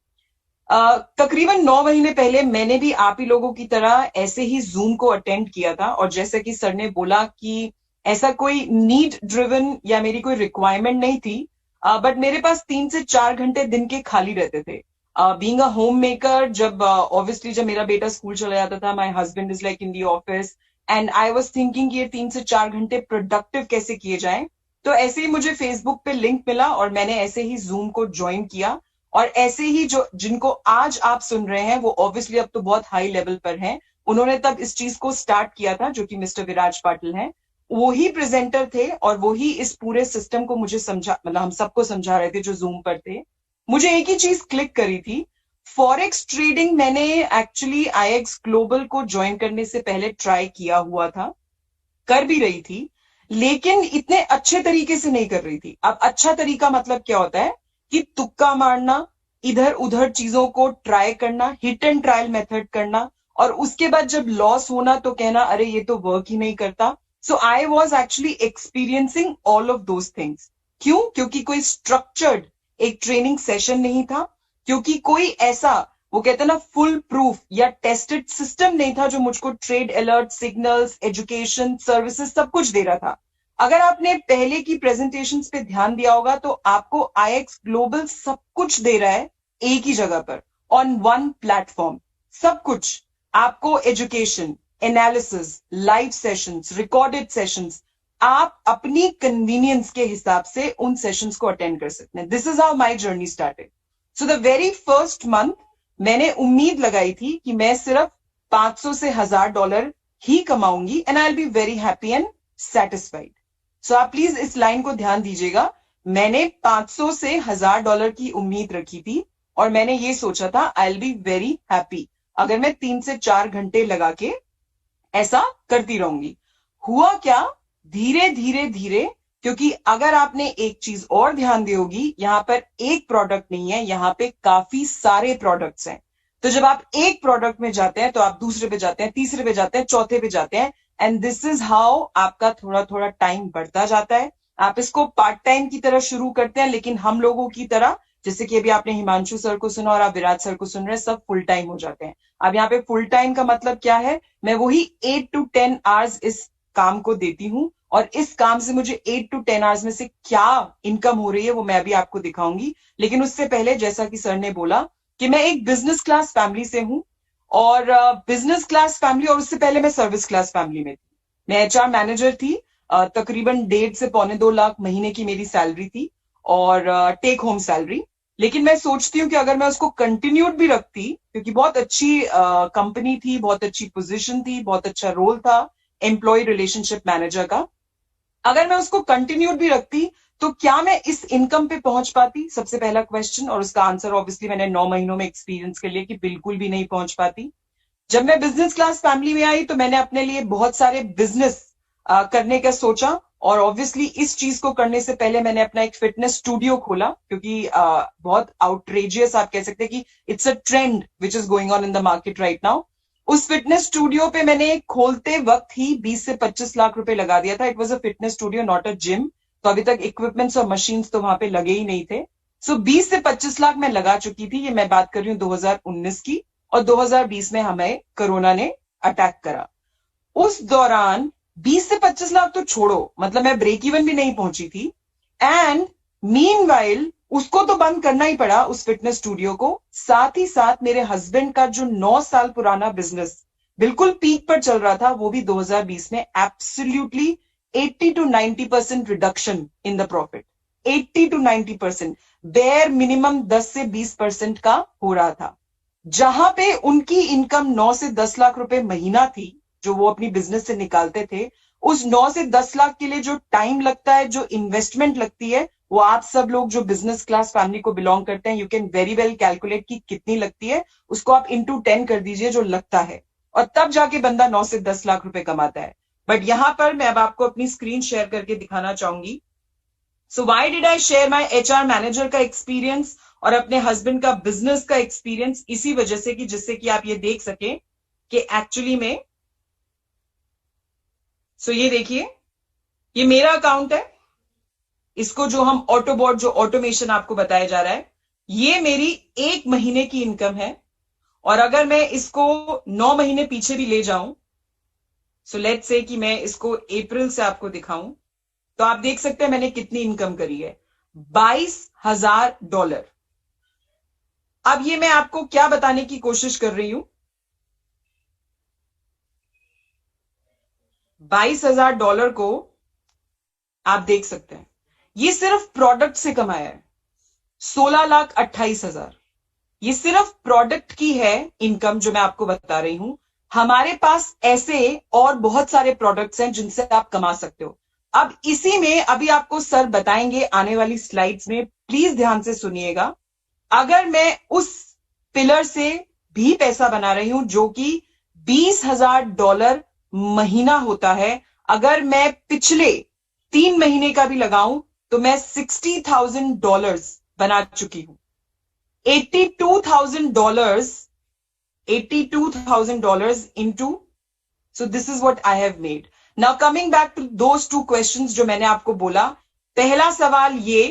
तकरीबन 9 महीने पहले मैंने भी आप ही लोगों की तरह ऐसे ही जूम को अटेंड किया था। और जैसे कि सर ने बोला कि ऐसा कोई नीड ड्रिवन या मेरी कोई रिक्वायरमेंट नहीं थी, बट मेरे पास 3 से 4 घंटे दिन के खाली रहते थे। बीइंग अ होम मेकर, जब ऑब्वियसली जब मेरा बेटा स्कूल चला जाता था, my husband is like in the office, and I was thinking ये 3 से 4 घंटे प्रोडक्टिव कैसे किए जाएं। तो ऐसे ही मुझे फेसबुक पे लिंक मिला और मैंने ऐसे ही जूम को ज्वाइन किया। और ऐसे ही जो जिनको आज आप सुन रहे हैं वो ऑब्वियसली अब तो बहुत हाई लेवल पर हैं, उन्होंने तब इस चीज को स्टार्ट किया था, जो कि मिस्टर विराज पाटिल हैं। वो ही प्रेजेंटर थे और वो ही इस पूरे सिस्टम को मुझे समझा, मतलब हम सबको समझा रहे थे जो जूम पर थे। मुझे एक ही चीज क्लिक करी थी, फॉरेक्स ट्रेडिंग मैंने एक्चुअली आईएक्स ग्लोबल को ज्वाइन करने से पहले ट्राई किया हुआ था, कर भी रही थी, लेकिन इतने अच्छे तरीके से नहीं कर रही थी। अब अच्छा तरीका मतलब क्या होता है कि तुक्का मारना, इधर उधर चीजों को ट्राई करना, हिट एंड ट्रायल मेथड करना, और उसके बाद जब लॉस होना तो कहना अरे ये तो वर्क ही नहीं करता। So I was actually experiencing all of those things. क्यों? क्योंकि कोई स्ट्रक्चर्ड एक ट्रेनिंग सेशन नहीं था, क्योंकि कोई ऐसा, वो कहते हैं ना, फुल प्रूफ या टेस्टेड सिस्टम नहीं था जो मुझको trade alert, signals, education, services सब कुछ दे रहा था। अगर आपने पहले की प्रेजेंटेशंस पे ध्यान दिया होगा तो आपको आईएक्स ग्लोबल सब कुछ दे रहा है एक ही जगह पर, ऑन वन प्लेटफॉर्म। सब कुछ आपको, education, analysis, live sessions, recorded sessions, आप अपनी कन्वीनियंस के हिसाब से उन सेशंस को अटेंड कर सकते हैं। This is how my journey started. So the very first month मैंने उम्मीद लगाई थी कि मैं सिर्फ 500 से $1000 ही कमाऊंगी and I will be very happy and satisfied. So आप प्लीज इस लाइन को ध्यान दीजिएगा। मैंने 500 से $1000 की उम्मीद रखी थी और मैंने ये सोचा था आई विल बी वेरी हैप्पी अगर मैं 3 से 4 घंटे लगा के ऐसा करती रहूंगी। हुआ क्या, धीरे धीरे धीरे, क्योंकि अगर आपने एक चीज और ध्यान दी होगी, यहां पर एक प्रोडक्ट नहीं है, यहां पे काफी सारे प्रोडक्ट्स हैं। तो जब आप एक प्रोडक्ट में जाते हैं तो आप दूसरे पे जाते हैं, तीसरे पे जाते हैं, चौथे पे जाते हैं, एंड दिस इज हाउ आपका थोड़ा थोड़ा टाइम बढ़ता जाता है। आप इसको पार्ट टाइम की तरह शुरू करते हैं, लेकिन हम लोगों की तरह, जैसे कि अभी आपने हिमांशु सर को सुना और आप विराज सर को सुन रहे हैं, सब फुल टाइम हो जाते हैं। अब यहाँ पे फुल टाइम का मतलब क्या है, मैं वही 8 to 10 आवर्स इस काम को देती हूँ, और इस काम से मुझे 8 to 10 आवर्स में से क्या इनकम हो रही है वो मैं अभी आपको दिखाऊंगी। लेकिन उससे पहले, जैसा कि सर ने बोला कि मैं एक बिजनेस क्लास फैमिली से हूं, और बिजनेस क्लास फैमिली, और उससे पहले मैं सर्विस क्लास फैमिली में थी। मैं एचआर मैनेजर थी, तकरीबन 1.5 से पौने 2 लाख महीने की मेरी सैलरी थी, और टेक होम सैलरी। लेकिन मैं सोचती हूँ कि अगर मैं उसको कंटिन्यूड भी रखती, क्योंकि बहुत अच्छी कंपनी थी, बहुत अच्छी पोजीशन थी, बहुत अच्छा रोल था एम्प्लॉय रिलेशनशिप मैनेजर का, अगर मैं उसको कंटिन्यूड भी रखती तो क्या मैं इस इनकम पे पहुंच पाती? सबसे पहला क्वेश्चन, और उसका आंसर ऑब्वियसली मैंने 9 महीनों में एक्सपीरियंस के लिए कि बिल्कुल भी नहीं पहुंच पाती। जब मैं बिजनेस क्लास फैमिली में आई तो मैंने अपने लिए बहुत सारे बिजनेस करने का सोचा, और ऑब्वियसली इस चीज को करने से पहले मैंने अपना एक फिटनेस स्टूडियो खोला, क्योंकि बहुत आउटरेजियस आप कह सकते हैं कि it's a trend which is going on in the market right now. उस फिटनेस स्टूडियो पे मैंने खोलते वक्त ही 20 से 25 लाख रुपए लगा दिया था। It was a fitness studio, not a gym. तो अभी तक इक्विपमेंट्स और मशीन्स तो वहां पे लगे ही नहीं थे। सो 20 से 25 लाख मैं लगा चुकी थी। ये मैं बात कर रही हूँ 2019 की, और 2020 में हमें कोरोना ने अटैक करा। उस दौरान 20 से 25 लाख तो छोड़ो, मतलब मैं ब्रेक इवन भी नहीं पहुंची थी। एंड मीनवाइल उसको तो बंद करना ही पड़ा, उस फिटनेस स्टूडियो को। साथ ही साथ मेरे हस्बैंड का जो 9 साल पुराना बिजनेस बिल्कुल पीक पर चल रहा था, वो भी 2020 में absolutely 80 to 90% reduction in the profit. 80 to 90%, bare minimum 10 से 20% का हो रहा था। जहां पे उनकी इनकम 9 से 10 लाख रुपए महीना थी, जो वो अपनी बिजनेस से निकालते थे, उस 9 से 10 लाख के लिए जो टाइम लगता है, जो इन्वेस्टमेंट लगती है, वो आप सब लोग जो बिजनेस क्लास फैमिली को बिलोंग करते हैं, you can very well calculate की कितनी लगती है। उसको आप इंटू 10 कर दीजिए जो लगता है, और तब जाके बंदा 9 से 10 लाख रुपए कमाता है। बट यहां पर मैं अब आपको अपनी स्क्रीन शेयर करके दिखाना चाहूंगी। So why did I share my HR manager का एक्सपीरियंस और अपने हस्बैंड का बिजनेस का एक्सपीरियंस? इसी वजह से कि जिससे कि आप ये देख सकें कि एक्चुअली में, सो ये देखिए, ये मेरा अकाउंट है। इसको जो हम ऑटोबॉट, जो ऑटोमेशन आपको बताया जा रहा है, ये मेरी 1 महीने की इनकम है। और अगर मैं इसको 9 महीने पीछे भी ले जाऊं, सो लेट्स से कि मैं इसको अप्रैल से आपको दिखाऊं, तो आप देख सकते हैं मैंने कितनी इनकम करी है, $22,000। अब ये मैं आपको क्या बताने की कोशिश कर रही हूं, $22,000 को आप देख सकते हैं, ये सिर्फ प्रोडक्ट से कमाया है। 16,28,000। ये सिर्फ प्रोडक्ट की है इनकम जो मैं आपको बता रही हूं। हमारे पास ऐसे और बहुत सारे प्रोडक्ट्स हैं जिनसे आप कमा सकते हो। अब इसी में अभी आपको सर बताएंगे आने वाली स्लाइड्स में, प्लीज ध्यान से सुनिएगा। अगर मैं उस पिलर से भी पैसा बना रही हूं जो कि $20,000 महीना होता है, अगर मैं पिछले 3 महीने का भी लगाऊं तो मैं $60,000 बना चुकी हूं। $82,000, $82,000 into, so this is what I have made. Now coming back to those two questions जो मैंने आपको बोला, पहला सवाल ये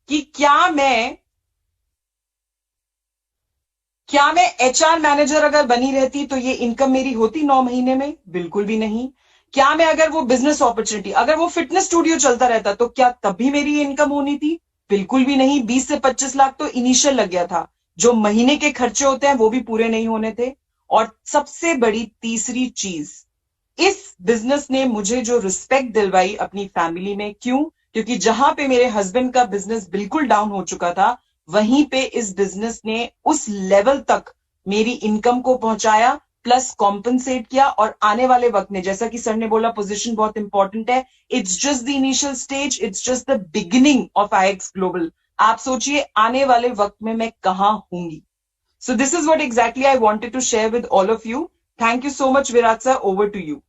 कि क्या मैं एचआर मैनेजर अगर बनी रहती तो ये इनकम मेरी होती 9 महीने में? बिल्कुल भी नहीं। क्या मैं अगर वो बिजनेस अपॉर्चुनिटी, अगर वो फिटनेस स्टूडियो चलता रहता तो क्या तब भी मेरी इनकम होनी थी? बिल्कुल भी नहीं। 20 से 25 लाख तो इनिशियल लग गया था, जो महीने के खर्चे होते हैं वो भी पूरे नहीं होने थे। और सबसे बड़ी तीसरी चीज, इस बिजनेस ने मुझे जो रिस्पेक्ट दिलवाई अपनी फैमिली में, क्यों? क्योंकि जहां पे मेरे हस्बैंड का बिजनेस बिल्कुल डाउन हो चुका था, वहीं पे इस बिजनेस ने उस लेवल तक मेरी इनकम को पहुंचाया, प्लस कॉम्पनसेट किया। और आने वाले वक्त में, जैसा कि सर ने बोला, पोजीशन बहुत इंपॉर्टेंट है। It's just the initial stage, it's just the beginning of IX global. आप सोचिए आने वाले वक्त में मैं कहां होंगी। So this is what exactly I wanted to share with all of you. Thank you so much Virat sir, over to you.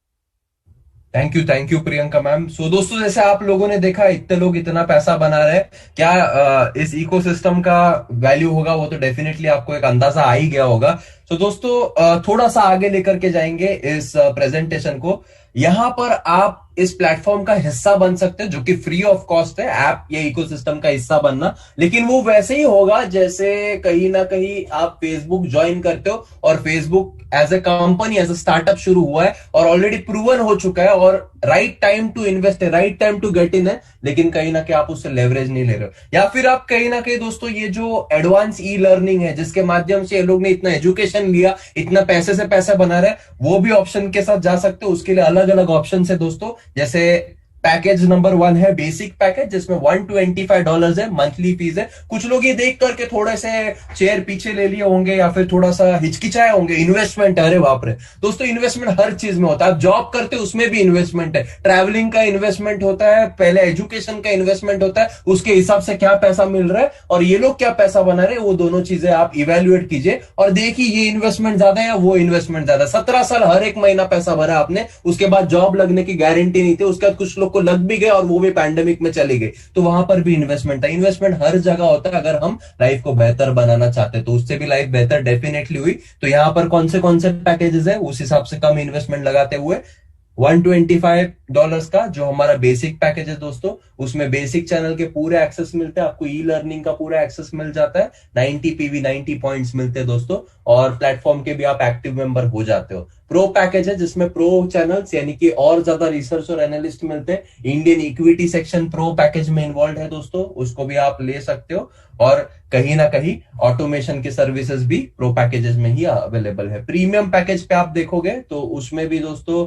Thank you Priyanka ma'am. So दोस्तों, जैसे आप लोगों ने देखा, इतने लोग इतना पैसा बना रहे हैं, क्या इस इकोसिस्टम का वैल्यू होगा वो तो डेफिनेटली आपको एक अंदाजा आ ही गया होगा। सो दोस्तों, थोड़ा सा आगे लेकर के जाएंगे इस प्रेजेंटेशन को। यहां पर आप इस प्लेटफॉर्म का हिस्सा बन सकते हैं, जो कि फ्री ऑफ कॉस्ट है ऐप या इकोसिस्टम का हिस्सा बनना। लेकिन वो वैसे ही होगा जैसे कहीं ना कहीं आप फेसबुक ज्वाइन करते हो और Facebook as a company, as a startup शुरू हुआ है और ऑलरेडी प्रूवन हो चुका है और राइट टाइम टू इन्वेस्ट है, right time to get in है। लेकिन कहीं ना कहीं आप उससे लेवरेज नहीं ले रहे हो, या फिर आप कहीं ना कहीं दोस्तों ये जो एडवांस ई लर्निंग है जिसके माध्यम से ये लोग ने इतना एजुकेशन लिया, इतना पैसे से पैसा बना रहे हैं, वो भी ऑप्शन के साथ जा सकते हो। उसके लिए अलग अलग ऑप्शन है दोस्तों। जैसे पैकेज नंबर 1 है बेसिक पैकेज, जिसमें $125 है मंथली फीस है। कुछ लोग ये देख करके थोड़े से चेयर पीछे ले लिए होंगे या फिर थोड़ा सा हिचकिचाए होंगे, इन्वेस्टमेंट, अरे बाप रे। दोस्तों, इन्वेस्टमेंट हर चीज में होता है। आप जॉब करते हो उसमें भी इन्वेस्टमेंट है, ट्रैवलिंग का इन्वेस्टमेंट होता है, पहले एजुकेशन का इन्वेस्टमेंट होता है, उसके हिसाब से क्या पैसा मिल रहा है और ये लोग क्या पैसा बना रहे हैं, वो दोनों चीजें आप इवेल्युएट कीजिए और देखिए ये इन्वेस्टमेंट ज्यादा है या वो इन्वेस्टमेंट ज्यादा। 17 साल हर एक महीना पैसा भरा आपने, उसके बाद जॉब लगने की गारंटी नहीं थी, उसके बाद कुछ लोग को लग भी गए और वो भी पैंडेमिक में चले गए, तो वहां पर भी इन्वेस्टमेंट है। इन्वेस्टमेंट हर जगह होता है। अगर हम लाइफ को बेहतर बनाना चाहते हैं तो उससे भी लाइफ बेहतर डेफिनेटली हुई। तो यहां पर कौन से पैकेजेस है, उस हिसाब से कम इन्वेस्टमेंट लगाते हुए $125 का जो हमारा बेसिक पैकेज है दोस्तों, उसमें बेसिक चैनल के पूरे एक्सेस मिलते हैं, आपको ई लर्निंग का पूरा एक्सेस मिल जाता है, 90 पीवी 90 पॉइंट्स मिलते हैं दोस्तों, और प्लेटफॉर्म के भी आप एक्टिव मेंबर हो जाते हो। प्रो पैकेज है जिसमें प्रो चैनल्स यानी कि और ज्यादा रिसर्च और एनालिस्ट मिलते हैं। Indian equity section pro package में इन्वॉल्व है दोस्तों, उसको भी आप ले सकते हो। और कहीं ना कहीं ऑटोमेशन की सर्विसेज भी प्रो पैकेजेस में ही अवेलेबल है। प्रीमियम पैकेज पे आप देखोगे तो उसमें भी दोस्तों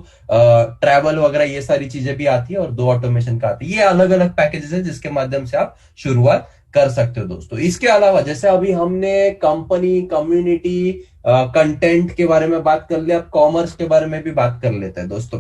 ट्रैवल वगैरह ये सारी चीजें भी आती है और 2 ऑटोमेशन का आती है। ये अलग अलग पैकेजेस है जिसके माध्यम से आप शुरुआत कर सकते हो दोस्तों। इसके अलावा जैसे अभी हमने कंपनी, कम्युनिटी, कंटेंट के बारे में बात कर लिया, अब कॉमर्स के बारे में भी बात कर लेते हैं दोस्तों।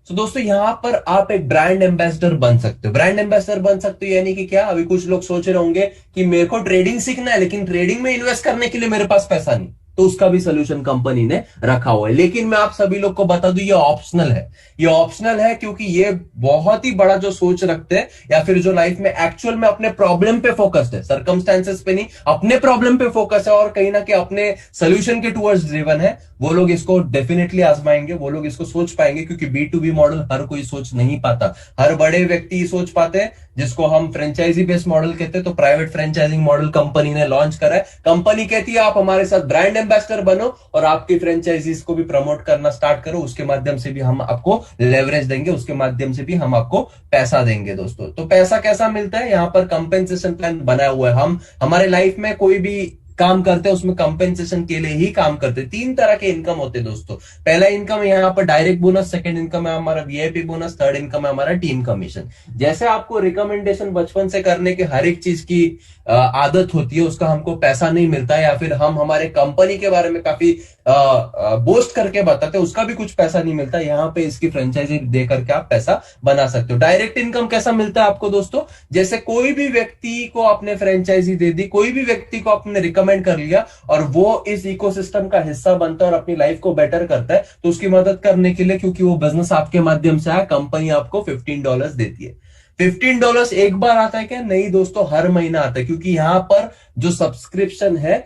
तो दोस्तों यहां पर आप एक ब्रांड एम्बेसडर बन सकते हो। ब्रांड एम्बेसडर बन सकते हो यानी कि क्या, अभी कुछ लोग सोच रहे होंगे कि मेरे को ट्रेडिंग सीखना है लेकिन ट्रेडिंग में इन्वेस्ट करने के लिए मेरे पास पैसा नहीं, तो उसका भी सोल्यूशन कंपनी ने रखा हुआ है। लेकिन मैं आप सभी लोग को बता दूं ये ऑप्शनल है। ये ऑप्शनल है क्योंकि ये बहुत ही बड़ा जो सोच रखते हैं या फिर जो लाइफ में एक्चुअल में अपने प्रॉब्लम पे फोकस्ड है, सर्कमस्टेंसेस पे नहीं, अपने प्रॉब्लम पे फोकस है और कहीं ना कहीं अपने सोल्यूशन के टुवर्ड्स ड्रिवन है, वो लोग इसको डेफिनेटली आजमाएंगे, वो लोग इसको सोच पाएंगे। क्योंकि B2B मॉडल हर कोई सोच नहीं पाता, हर बड़े व्यक्ति सोच पाते हैं, जिसको हम फ्रेंचाइजी बेस्ड मॉडल कहते हैं। तो प्राइवेट फ्रेंचाइजिंग मॉडल कंपनी ने लॉन्च करा है। कंपनी कहती है आप हमारे साथ ब्रांड एम्बेसडर बनो और आपकी फ्रेंचाइजीज को भी प्रमोट करना स्टार्ट करो, उसके माध्यम से भी हम आपको लेवरेज देंगे, उसके माध्यम से भी हम आपको पैसा देंगे दोस्तों। तो पैसा कैसा मिलता है, यहाँ पर कंपेंसेशन प्लान बनाया हुआ है। हम हमारे लाइफ में कोई भी काम करते हैं उसमें कंपेंसेशन के लिए ही काम करते हैं। तीन तरह के इनकम होते हैं दोस्तों। पहला इनकम है यहाँ पर डायरेक्ट बोनस, सेकंड इनकम है हमारा वीआईपी बोनस, थर्ड इनकम है हमारा टीम कमीशन। जैसे आपको रिकमेंडेशन बचपन से करने के हर एक चीज की आदत होती है, उसका हमको पैसा नहीं मिलता, या फिर हम हमारे कंपनी के बारे में काफी बोस्ट करके बताते हैं, उसका भी कुछ पैसा नहीं मिलता। यहाँ पे इसकी फ्रेंचाइजी दे करके आप पैसा बना सकते हो। डायरेक्ट इनकम कैसा मिलता है आपको दोस्तों? जैसे कोई भी व्यक्ति को आपने फ्रेंचाइजी दे दी, कोई भी व्यक्ति को आपने रिकमेंड कर लिया और वो इस इकोसिस्टम का हिस्सा बनता है और अपनी लाइफ को बेटर करता है, तो उसकी मदद करने के लिए, क्योंकि वो बिजनेस आपके माध्यम से आया, कंपनी आपको $15 देती है। $15 एक बार आता है क्या? नहीं दोस्तों, हर महीना आता है, क्योंकि यहां पर जो सब्सक्रिप्शन है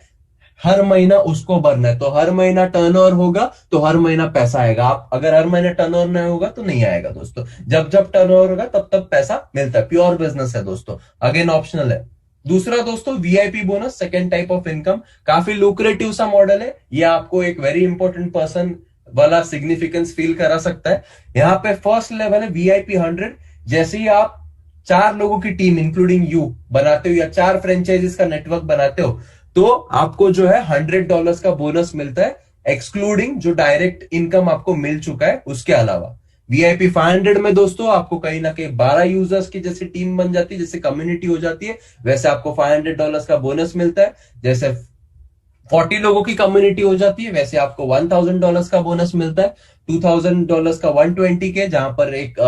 हर महीना उसको भरना है। तो हर महीना टर्नओवर होगा तो हर महीना पैसा आएगा। आप अगर हर महीना टर्नओवर नहीं होगा तो नहीं आएगा दोस्तों। जब जब टर्नओवर होगा तब तब पैसा मिलता है। प्योर बिजनेस है दोस्तों, अगेन ऑप्शनल है। दूसरा दोस्तों VIP bonus, second type of income, काफी लुक्रेटिव सा मॉडल है। ये आपको एक वेरी इंपॉर्टेंट पर्सन वाला सिग्निफिकेंस फील करा सकता है। यहाँ पे फर्स्ट लेवल है वीआईपी 100। जैसे ही आप 4 लोगों की टीम इंक्लूडिंग यू बनाते हो या 4 फ्रेंचाइजीज का नेटवर्क बनाते हो, तो आपको जो है $100 का बोनस मिलता है, एक्सक्लूडिंग जो डायरेक्ट इनकम आपको मिल चुका है उसके अलावा। वीआईपी 500 में दोस्तों आपको कहीं ना कहीं 12 यूजर्स की जैसे टीम बन जाती है, जैसे कम्युनिटी हो जाती है, वैसे आपको $500 का बोनस मिलता है। जैसे 40 लोगों की कम्युनिटी हो जाती है, वैसे आपको $1000 का बोनस मिलता है। $2000 का 120 के, जहां पर एक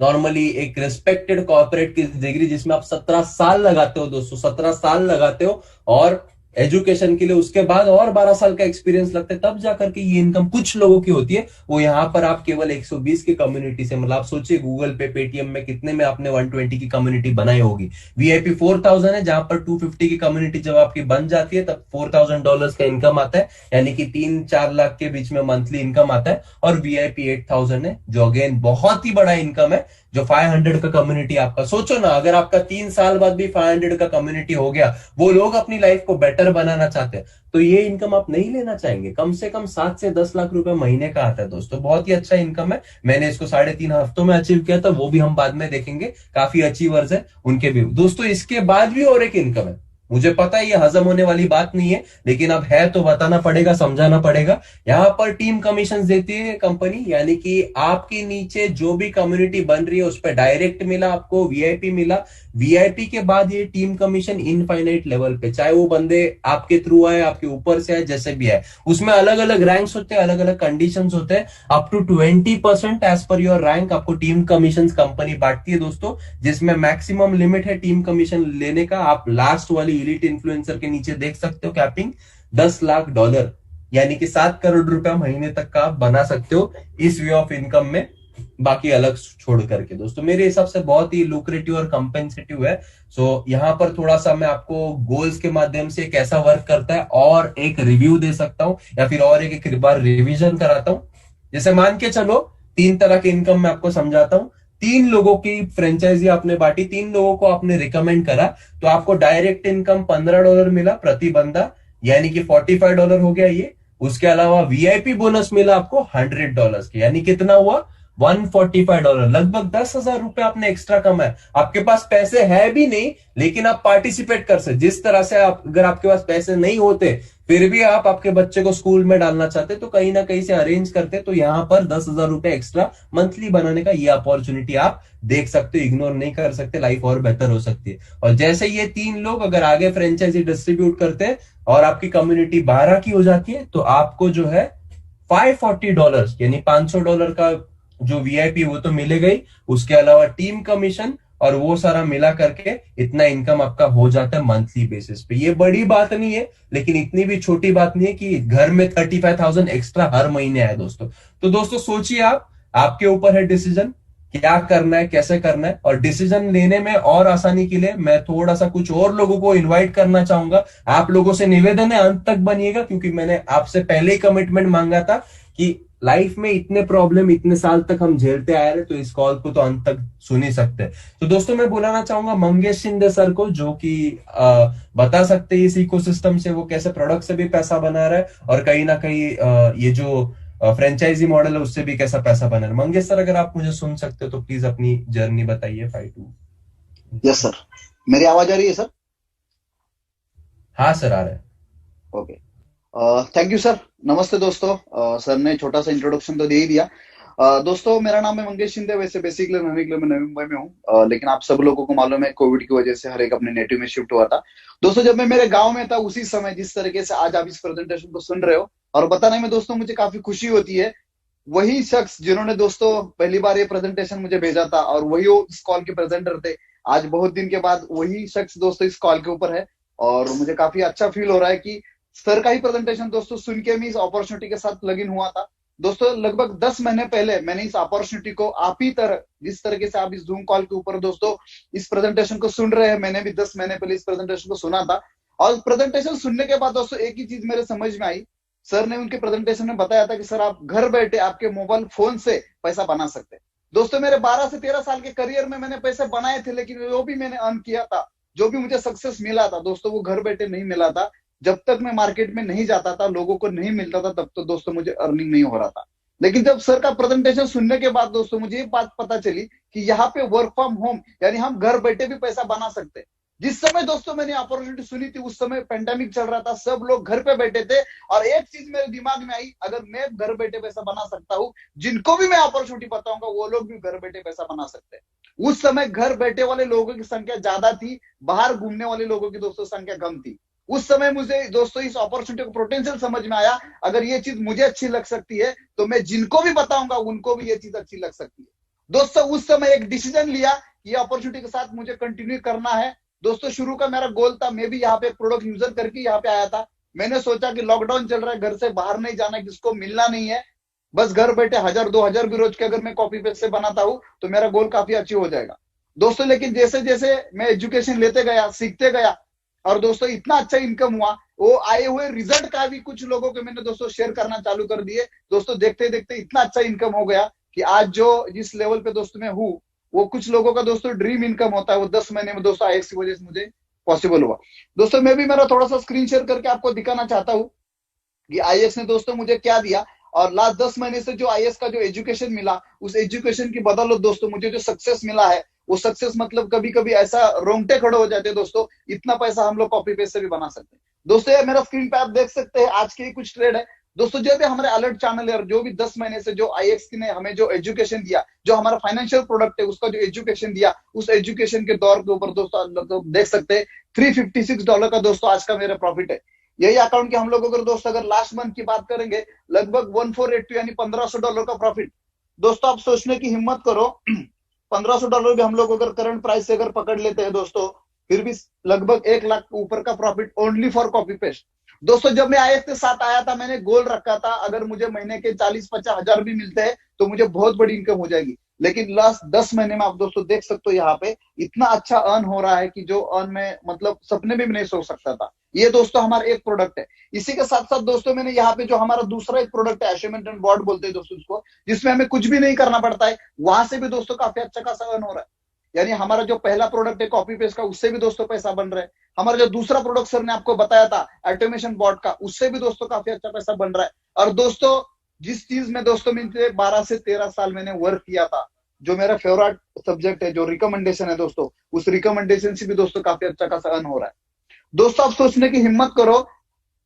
नॉर्मली एक रिस्पेक्टेड कॉर्पोरेट की डिग्री जिसमें आप 17 साल लगाते हो दोस्तों, 17 साल लगाते हो, और एजुकेशन के लिए उसके बाद और 12 साल का एक्सपीरियंस लगता है, तब जाकर के ये इनकम कुछ लोगों की होती है। वो यहां पर आप केवल 120 की कम्युनिटी से, मतलब आप सोचिए गूगल पे, पेटीएम में कितने में आपने 120 की कम्युनिटी बनाई होगी। वीआईपी 4000 है, जहां पर 250 की कम्युनिटी जब आपकी बन जाती है तब $4000 का इनकम आता है, यानी कि 3-4 लाख के बीच में मंथली इनकम आता है। और वीआईपी 8000 है, जो अगेन बहुत ही बड़ा इनकम है, जो 500 का कम्युनिटी आपका। सोचो ना, अगर आपका 3 साल बाद भी 500 का कम्युनिटी हो गया, वो लोग अपनी लाइफ को बेटर बनाना चाहते हैं, तो ये इनकम आप नहीं लेना चाहेंगे? कम से कम 7 से 10 लाख रुपए महीने का आता है दोस्तों, बहुत ही अच्छा इनकम है। मैंने इसको 3.5 हफ्तों में अचीव किया था, वो भी हम बाद में देखेंगे। काफी अचीवर्स है उनके भी दोस्तों। इसके बाद भी और एक इनकम है, मुझे पता है ये हजम होने वाली बात नहीं है, लेकिन अब है तो बताना पड़ेगा, समझाना पड़ेगा। यहां पर टीम कमीशन देती है कंपनी, यानी कि आपके नीचे जो भी कम्युनिटी बन रही है उस पर डायरेक्ट मिला आपको, वीआईपी मिला, वीआईपी के बाद ये टीम कमीशन इनफाइनाइट लेवल पे, चाहे वो बंदे आपके थ्रू आए, आपके ऊपर से आए, जैसे भी है, उसमें अलग अलग रैंक्स होते हैं, अलग अलग कंडीशंस होते हैं। Up to 20% as per your rank आपको टीम कमीशन कंपनी बांटती है दोस्तों, जिसमें मैक्सिमम लिमिट है टीम कमीशन लेने का। आप लास्ट वाली एलीट इन्फ्लुएंसर के नीचे देख सकते हो कैपिंग $10 लाख, यानी कि 7 करोड़ रुपया महीने तक का आप बना सकते हो इस वे ऑफ इनकम में, बाकी अलग छोड़ करके दोस्तों। मेरे हिसाब से बहुत ही लुक्रेटिव और कंपेंसेटिव है। सो यहाँ पर थोड़ा सा मैं आपको गोल्स के माध्यम से कैसा वर्क करता है और एक रिव्यू दे सकता हूं, या फिर और एक बार रिवीजन कराता हूं। जैसे मान के चलो 3 तरह के इनकम मैं आपको समझाता हूं। 3 लोगों की फ्रेंचाइजी आपने बांटी, 3 लोगों को आपने रिकमेंड करा, तो आपको डायरेक्ट इनकम $15 मिला प्रति बंदा, यानी कि $45 हो गया ये। उसके अलावा वीआईपी बोनस मिला आपको $100 के, यानी कितना हुआ $145, लगभग $10,000 आपने एक्स्ट्रा कमाया। आपके पास पैसे है भी नहीं, लेकिन आप पार्टिसिपेट कर सकते। जिस तरह से आप, अगर आपके पास पैसे नहीं होते फिर भी आप आपके बच्चे को स्कूल में डालना चाहते तो कहीं ना कहीं से अरेंज करते, तो यहां पर $10,000 एक्स्ट्रा मंथली बनाने का ये अपॉर्चुनिटी आप देख सकते हो, इग्नोर नहीं कर सकते, लाइफ और बेहतर हो सकती है। और जैसे ये 3 लोग अगर आगे फ्रेंचाइजी डिस्ट्रीब्यूट करते हैं और आपकी कम्युनिटी 12 की हो जाती है, तो आपको जो है $540 यानी $500 का जो वीआईपी वो तो मिलेगा ही, उसके अलावा टीम कमीशन और वो सारा मिला करके इतना इनकम आपका हो जाता है मंथली बेसिस पे। ये बड़ी बात नहीं है, लेकिन इतनी भी छोटी बात नहीं है कि घर में 35,000 एक्स्ट्रा हर महीने आए दोस्तों। तो दोस्तों सोचिए, आप, आपके ऊपर है डिसीजन क्या करना है, कैसे करना है। और डिसीजन लेने में और आसानी के लिए मैं थोड़ा सा कुछ और लोगों को इनवाइट करना चाहूंगा। आप लोगों से निवेदन है, अंत तक बनिएगा, क्योंकि मैंने आपसे पहले ही कमिटमेंट मांगा था कि लाइफ में इतने प्रॉब्लम इतने साल तक हम झेलते आए रहे, तो इस कॉल को तो अंत तक सुन ही सकते हैं। तो दोस्तों मैं बुलाना चाहूंगा मंगेश शिंदे सर को, जो कि बता सकते हैं इस इकोसिस्टम से वो कैसे प्रोडक्ट से भी पैसा बना रहा है और कहीं ना कहीं ये जो फ्रेंचाइजी मॉडल है उससे भी कैसा पैसा बना रहा है। मंगेश सर, अगर आप मुझे सुन सकते हो तो प्लीज अपनी जर्नी बताइए। 5-2। यस सर, मेरी आवाज आ रही है सर? हाँ सर, आ रहा है। Okay, thank you sir. नमस्ते दोस्तों। सर ने छोटा सा इंट्रोडक्शन तो दे ही दिया। दोस्तों, मेरा नाम है मंगेश शिंदे। वैसे बेसिकली रहने के लिए मैं नवी मुंबई में हूँ, लेकिन आप सब लोगों को मालूम है कोविड की वजह से हर एक अपने नेटिव में शिफ्ट हुआ था। दोस्तों, जब मैं मेरे गांव में था उसी समय जिस तरीके से आज आप इस प्रेजेंटेशन को सुन रहे हो और बताने में दोस्तों मुझे काफी खुशी होती है। वही शख्स जिन्होंने दोस्तों पहली बार ये प्रेजेंटेशन मुझे भेजा था और वही वो इस कॉल के प्रेजेंटर थे, आज बहुत दिन के बाद वही शख्स दोस्तों इस कॉल के ऊपर है। और मुझे काफी अच्छा फील हो रहा है कि सर का ही प्रेजेंटेशन दोस्तों सुन के मैं इस अपॉर्चुनिटी के साथ लग इन हुआ था। दोस्तों, लगभग 10 महीने पहले मैंने इस अपॉर्चुनिटी को आप ही तरह जिस तरीके से आप इस जूम कॉल के ऊपर दोस्तों इस प्रेजेंटेशन को सुन रहे हैं, मैंने भी 10 महीने पहले इस प्रेजेंटेशन को सुना था। और प्रेजेंटेशन सुनने के बाद दोस्तों एक ही चीज मेरे समझ में आई। सर ने उनके प्रेजेंटेशन में बताया था कि सर आप घर बैठे आपके मोबाइल फोन से पैसा बना सकते हैं। दोस्तों, मेरे 12 से 13 साल के करियर में मैंने पैसे बनाए थे, लेकिन जो भी मैंने अर्न किया था, जो भी मुझे सक्सेस मिला था दोस्तों, वो घर बैठे नहीं मिला था। जब तक मैं मार्केट में नहीं जाता था, लोगों को नहीं मिलता था, तब तो दोस्तों मुझे अर्निंग नहीं हो रहा था। लेकिन जब सर का प्रेजेंटेशन सुनने के बाद दोस्तों मुझे ये बात पता चली कि यहाँ पे वर्क फ्रॉम होम यानी हम घर बैठे भी पैसा बना सकते हैं। जिस समय दोस्तों मैंने अपॉर्चुनिटी सुनी थी उस समय पेंडेमिक चल रहा था, सब लोग घर पे बैठे थे। और एक चीज मेरे दिमाग में आई, अगर मैं घर बैठे पैसा बना सकता हूँ, जिनको भी मैं अपॉर्चुनिटी बताऊंगा वो लोग भी घर बैठे पैसा बना सकते हैं। उस समय घर बैठे वाले लोगों की संख्या ज्यादा थी, बाहर घूमने वाले लोगों की दोस्तों संख्या कम थी। उस समय मुझे दोस्तों इस अपॉर्चुनिटी को पोटेंशियल समझ में आया, अगर ये चीज मुझे अच्छी लग सकती है तो मैं जिनको भी बताऊंगा उनको भी ये चीज अच्छी लग सकती है। दोस्तों, उस समय एक डिसीजन लिया कि ये अपॉर्चुनिटी के साथ मुझे कंटिन्यू करना है। दोस्तों, शुरू का मेरा गोल था, मैं भी यहाँ पे प्रोडक्ट यूजर करके यहाँ पे आया था। मैंने सोचा कि लॉकडाउन चल रहा है, घर से बाहर नहीं जाना, किसको मिलना नहीं है, बस घर बैठे 1000 2000 भी रोज के अगर मैं कॉपी पेस्ट से बनाता हूँ तो मेरा गोल काफी अचीव हो जाएगा। दोस्तों, लेकिन जैसे जैसे मैं एजुकेशन लेते गया, सीखते गया, और दोस्तों इतना अच्छा इनकम हुआ, वो आए हुए रिजल्ट का भी कुछ लोगों को मैंने दोस्तों शेयर करना चालू कर दिए। दोस्तों, देखते देखते इतना अच्छा इनकम हो गया कि आज जो जिस लेवल पे दोस्तों मैं हूँ, वो कुछ लोगों का दोस्तों ड्रीम इनकम होता है, वो 10 महीने में दोस्तों आईएएस की वजह से मुझे पॉसिबल हुआ। दोस्तों, मैं भी मेरा थोड़ा सा स्क्रीन शेयर करके आपको दिखाना चाहता हूँ कि आईएएस ने दोस्तों मुझे क्या दिया। और लास्ट 10 महीने से जो आईएएस का जो एजुकेशन मिला, उस एजुकेशन की बदौलत दोस्तों मुझे जो सक्सेस मिला है, वो सक्सेस मतलब कभी कभी ऐसा रोंगटे खड़े हो जाते हैं दोस्तों, इतना पैसा हम लोग कॉपी पेस्ट से भी बना सकते हैं। दोस्तों, ये मेरा स्क्रीन पे आप देख सकते हैं आज के ही कुछ ट्रेड है। दोस्तों, जो भी हमारे अलर्ट चैनल है और जो भी 10 महीने से जो आईएक्स ने हमें जो एजुकेशन दिया, जो हमारा फाइनेंशियल प्रोडक्ट है उसका जो एजुकेशन दिया, उस एजुकेशन के दौर के ऊपर दोस्तों देख सकते हैं $356 का दोस्तों आज का मेरा प्रॉफिट है। यही अकाउंट के हम लोग अगर दोस्तों अगर लास्ट मंथ की बात करेंगे, लगभग 1482 यानी $1500 का प्रॉफिट। दोस्तों, आप सोचने की हिम्मत करो, $1500 भी हम लोग अगर करंट प्राइस से अगर पकड़ लेते हैं दोस्तों, फिर भी लगभग 1 लाख के ऊपर का profit only for copy paste. दोस्तों, जब मैं आईएएस के साथ आया था, मैंने गोल रखा था अगर मुझे महीने के 40-50 हजार भी मिलते हैं तो मुझे बहुत बड़ी इनकम हो जाएगी। लेकिन लास्ट 10 महीने में आप दोस्तों देख सकते हो यहाँ पे इतना अच्छा अर्न हो रहा है कि जो अर्न में मतलब सपने में भी नहीं सोच सकता था। ये दोस्तों हमारा एक प्रोडक्ट है। इसी के साथ साथ दोस्तों मैंने यहाँ पे जो हमारा दूसरा एक प्रोडक्ट है, अचीवमेंट एंड बोर्ड बोलते हैं दोस्तों उसको, जिसमें हमें कुछ भी नहीं करना पड़ता है, वहां से भी दोस्तों काफी अच्छा खासा अर्न हो रहा है। यानी हमारा जो पहला प्रोडक्ट है कॉपी पेस्ट का, उससे भी दोस्तों पैसा बन रहा है। हमारा जो दूसरा प्रोडक्ट सर ने आपको बताया था ऑटोमेशन बॉट का, उससे भी दोस्तों काफी अच्छा पैसा बन रहा है। और दोस्तों, जिस चीज में दोस्तों मैंने 12 से 13 साल मैंने वर्क किया था, जो मेरा फेवरेट सब्जेक्ट है, जो रिकमेंडेशन है दोस्तों, उस रिकमेंडेशन से भी दोस्तों काफी अच्छा खासा अर्न हो रहा है। दोस्तों, आप सोचने की हिम्मत करो,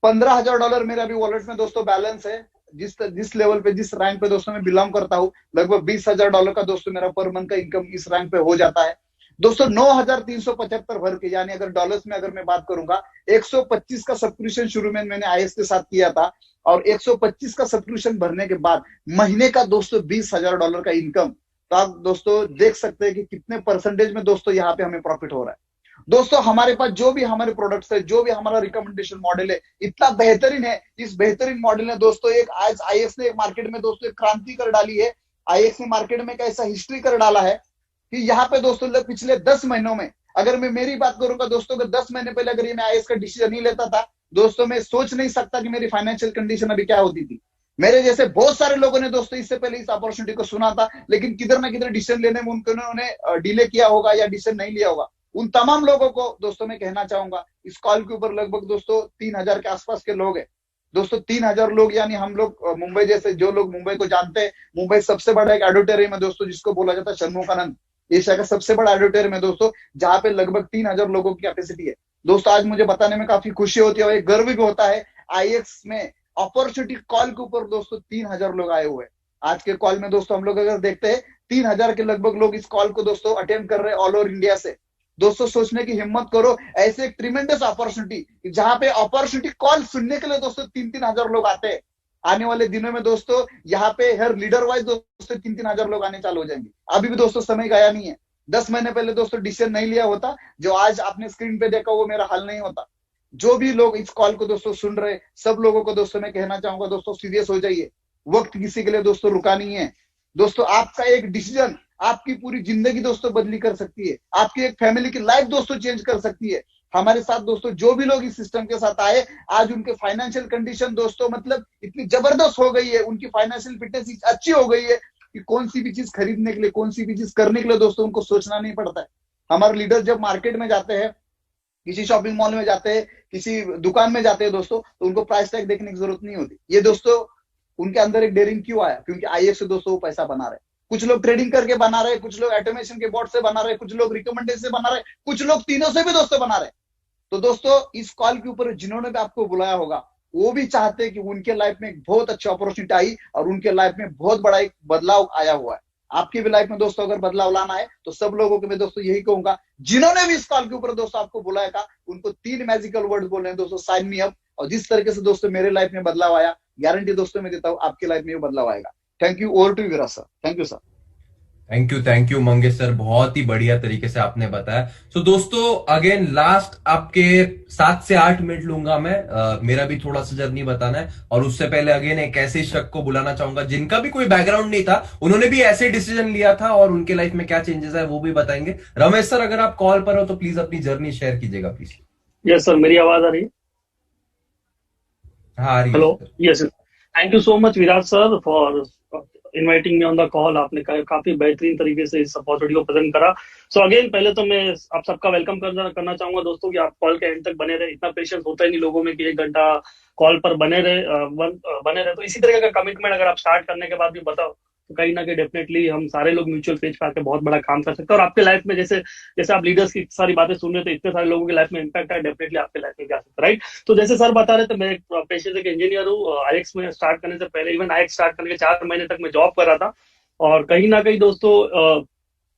$15,000 मेरा अभी वॉलेट में दोस्तों बैलेंस है। जिस लेवल पे, जिस रैंक पे दोस्तों मैं बिलोंग करता हूँ, लगभग $20,000 का दोस्तों मेरा पर मंथ का इनकम इस रैंक पे हो जाता है। दोस्तों, 9,375 भर के, यानी अगर डॉलर्स में अगर मैं बात करूंगा, 125 का सब्सक्रिप्शन शुरू में मैंने आईएएस के साथ किया था, और 125 का सब्सक्रिप्शन भरने के बाद महीने का दोस्तों $20,000 का इनकम। तो आप दोस्तों देख सकते हैं कि कितने परसेंटेज में दोस्तों यहाँ पे हमें प्रॉफिट हो रहा है। दोस्तों, हमारे पास जो भी हमारे प्रोडक्ट्स है, जो भी हमारा रिकमेंडेशन मॉडल है, इतना बेहतरीन है। इस बेहतरीन मॉडल ने दोस्तों एक आज आईएएस ने मार्केट में दोस्तों एक क्रांति कर डाली है। आईएएस ने मार्केट में एक ऐसा हिस्ट्री कर डाला है कि यहाँ पे दोस्तों पिछले 10 महीनों में, अगर मैं मेरी बात करूंगा दोस्तों, अगर 10 महीने पहले अगर ये मैं आईएएस का डिसीजन नहीं लेता था दोस्तों, मैं सोच नहीं सकता कि मेरी फाइनेंशियल कंडीशन अभी क्या होती थी। मेरे जैसे बहुत सारे लोगों ने दोस्तों इससे पहले इस अपॉर्चुनिटी को सुना था, लेकिन किधर ना किधर डिसीजन लेने में उन्होंने डिले किया होगा या डिसीजन नहीं लिया होगा। उन तमाम लोगों को दोस्तों मैं कहना चाहूंगा, इस कॉल के ऊपर लगभग दोस्तों 3000 के आसपास के लोग हैं। दोस्तों 3000 लोग, यानी हम लोग मुंबई जैसे, जो लोग मुंबई को जानते हैं, मुंबई सबसे बड़ा एक ऑडिटोरियम है दोस्तों जिसको बोला जाता है षणमुखानंद, एशिया का सबसे बड़ा ऑडिटोरियम है दोस्तों, जहाँ पे लगभग 3000 लोगों की कैपेसिटी है। दोस्तों, आज मुझे बताने में काफी खुशी होती है और एक गर्व भी होता है, आईएक्स में अपॉर्चुनिटी कॉल के ऊपर दोस्तों 3,000 लोग आए हुए हैं। आज के कॉल में दोस्तों हम लोग अगर देखते हैं 3,000 के लगभग लोग इस कॉल को दोस्तों अटेंड कर रहे हैं ऑल ओवर इंडिया से। दोस्तों सोचने की हिम्मत करो, ऐसे एक ट्रिमेंडस अपॉर्चुनिटी जहां पे अपॉर्चुनिटी कॉल सुनने के लिए दोस्तों 3,000 लोग आते हैं। आने वाले दिनों में दोस्तों यहाँ पे हर लीडर वाइज दोस्तों 3,000 लोग आने चालू हो जाएंगे। अभी भी दोस्तों समय गया नहीं है। 10 महीने पहले दोस्तों डिसीजन नहीं लिया होता, जो आज आपने स्क्रीन पे देखा वो मेरा हल नहीं होता। जो भी लोग इस कॉल को दोस्तों सुन रहे, सब लोगों को दोस्तों मैं कहना चाहूंगा दोस्तों सीरियस हो जाइए। वक्त किसी के लिए दोस्तों रुका नहीं है। दोस्तों आपका एक डिसीजन आपकी पूरी जिंदगी दोस्तों बदली कर सकती है, आपकी एक फैमिली की लाइफ दोस्तों चेंज कर सकती है। हमारे साथ दोस्तों जो भी लोग इस सिस्टम के साथ आए, आज उनके फाइनेंशियल कंडीशन दोस्तों मतलब इतनी जबरदस्त हो गई है, उनकी फाइनेंशियल फिटनेस अच्छी हो गई है कि कौन सी भी चीज खरीदने के लिए, कौन सी भी चीज करने के लिए दोस्तों उनको सोचना नहीं पड़ता है। हमारे लीडर जब मार्केट में जाते हैं, किसी शॉपिंग मॉल में जाते हैं, किसी दुकान में जाते हैं दोस्तों, तो उनको प्राइस टैग देखने की जरूरत नहीं होती। ये दोस्तों उनके अंदर एक डेयरिंग क्यों आया? क्योंकि आईएक्स से दोस्तों वो पैसा बना रहे। कुछ लोग ट्रेडिंग करके बना रहे, कुछ लोग ऑटोमेशन के बोर्ड से बना रहे, कुछ लोग रिकमेंडेशन से बना रहे, कुछ लोग तीनों से भी दोस्तों बना रहे। तो दोस्तों इस कॉल के ऊपर जिन्होंने भी आपको बुलाया होगा, वो भी चाहते हैं कि उनके लाइफ में एक बहुत अच्छी अपॉर्चुनिटी आई और उनके लाइफ में बहुत बड़ा एक बदलाव आया हुआ है। आपकी भी लाइफ में दोस्तों अगर बदलाव लाना है तो सब लोगों को मैं दोस्तों यही कहूंगा, जिन्होंने भी इस कॉल के ऊपर दोस्तों आपको बुलाया था, उनको 3 मैजिकल वर्ड्स बोल रहे हैं दोस्तों, साइन मी अप। और जिस तरीके से दोस्तों मेरे लाइफ में बदलाव आया, गारंटी दोस्तों मैं देता हूं आपकी लाइफ में भी बदलाव आएगा। Thank you. Over to Viraj sir. Thank you sir. Thank you Mangesh sir, बहुत ही बढ़िया तरीके से आपने बताया। सो दोस्तों अगेन लास्ट आपके 7 से 8 मिनट लूंगा मैं, मेरा भी थोड़ा सा जर्नी बताना है। और उससे पहले अगेन एक ऐसे शख्स को बुलाना चाहूंगा जिनका भी कोई बैकग्राउंड नहीं था, उन्होंने भी ऐसे डिसीजन लिया था और उनके लाइफ में क्या चेंजेस है वो भी बताएंगे। रमेश सर अगर आप कॉल पर हो तो प्लीज अपनी जर्नी शेयर कीजिएगा प्लीज। यस सर, मेरी आवाज आ रही है? हाँ आ रही है। Hello, yes. Thank you so much Viraj sir for inviting me on the call. आपने काफी बेहतरीन तरीके से इस अपॉर्चुनिटी को प्रेजेंट करा। सो अगेन पहले तो मैं आप सबका वेलकम करना चाहूंगा दोस्तों कि आप कॉल के एंड तक बने रहे। इतना पेशेंस होता ही नहीं लोगों में कि 1 घंटा कॉल पर बने रहे। तो इसी तरह का कमिटमेंट अगर आप स्टार्ट करने के बाद भी बताओ तो कहीं ना कहीं डेफिनेटली हम सारे लोग म्यूचुअल पेज पे आके बहुत बड़ा काम कर सकते हैं। और आपके लाइफ में जैसे आप लीडर्स की सारी बातें सुन रहे थे, इतने सारे लोगों की लाइफ में इंपैक्ट है, डेफिनेटली आपके लाइफ में भी आ सकता है, राइट? तो जैसे सर बता रहे थे, मैं एक पेशे से एक इंजीनियर हूँ। आईएक्स में स्टार्ट करने से पहले, इवन आईएक्स स्टार्ट करने के 4 महीने तक मैं जॉब कर रहा था। और कहीं ना कहीं दोस्तों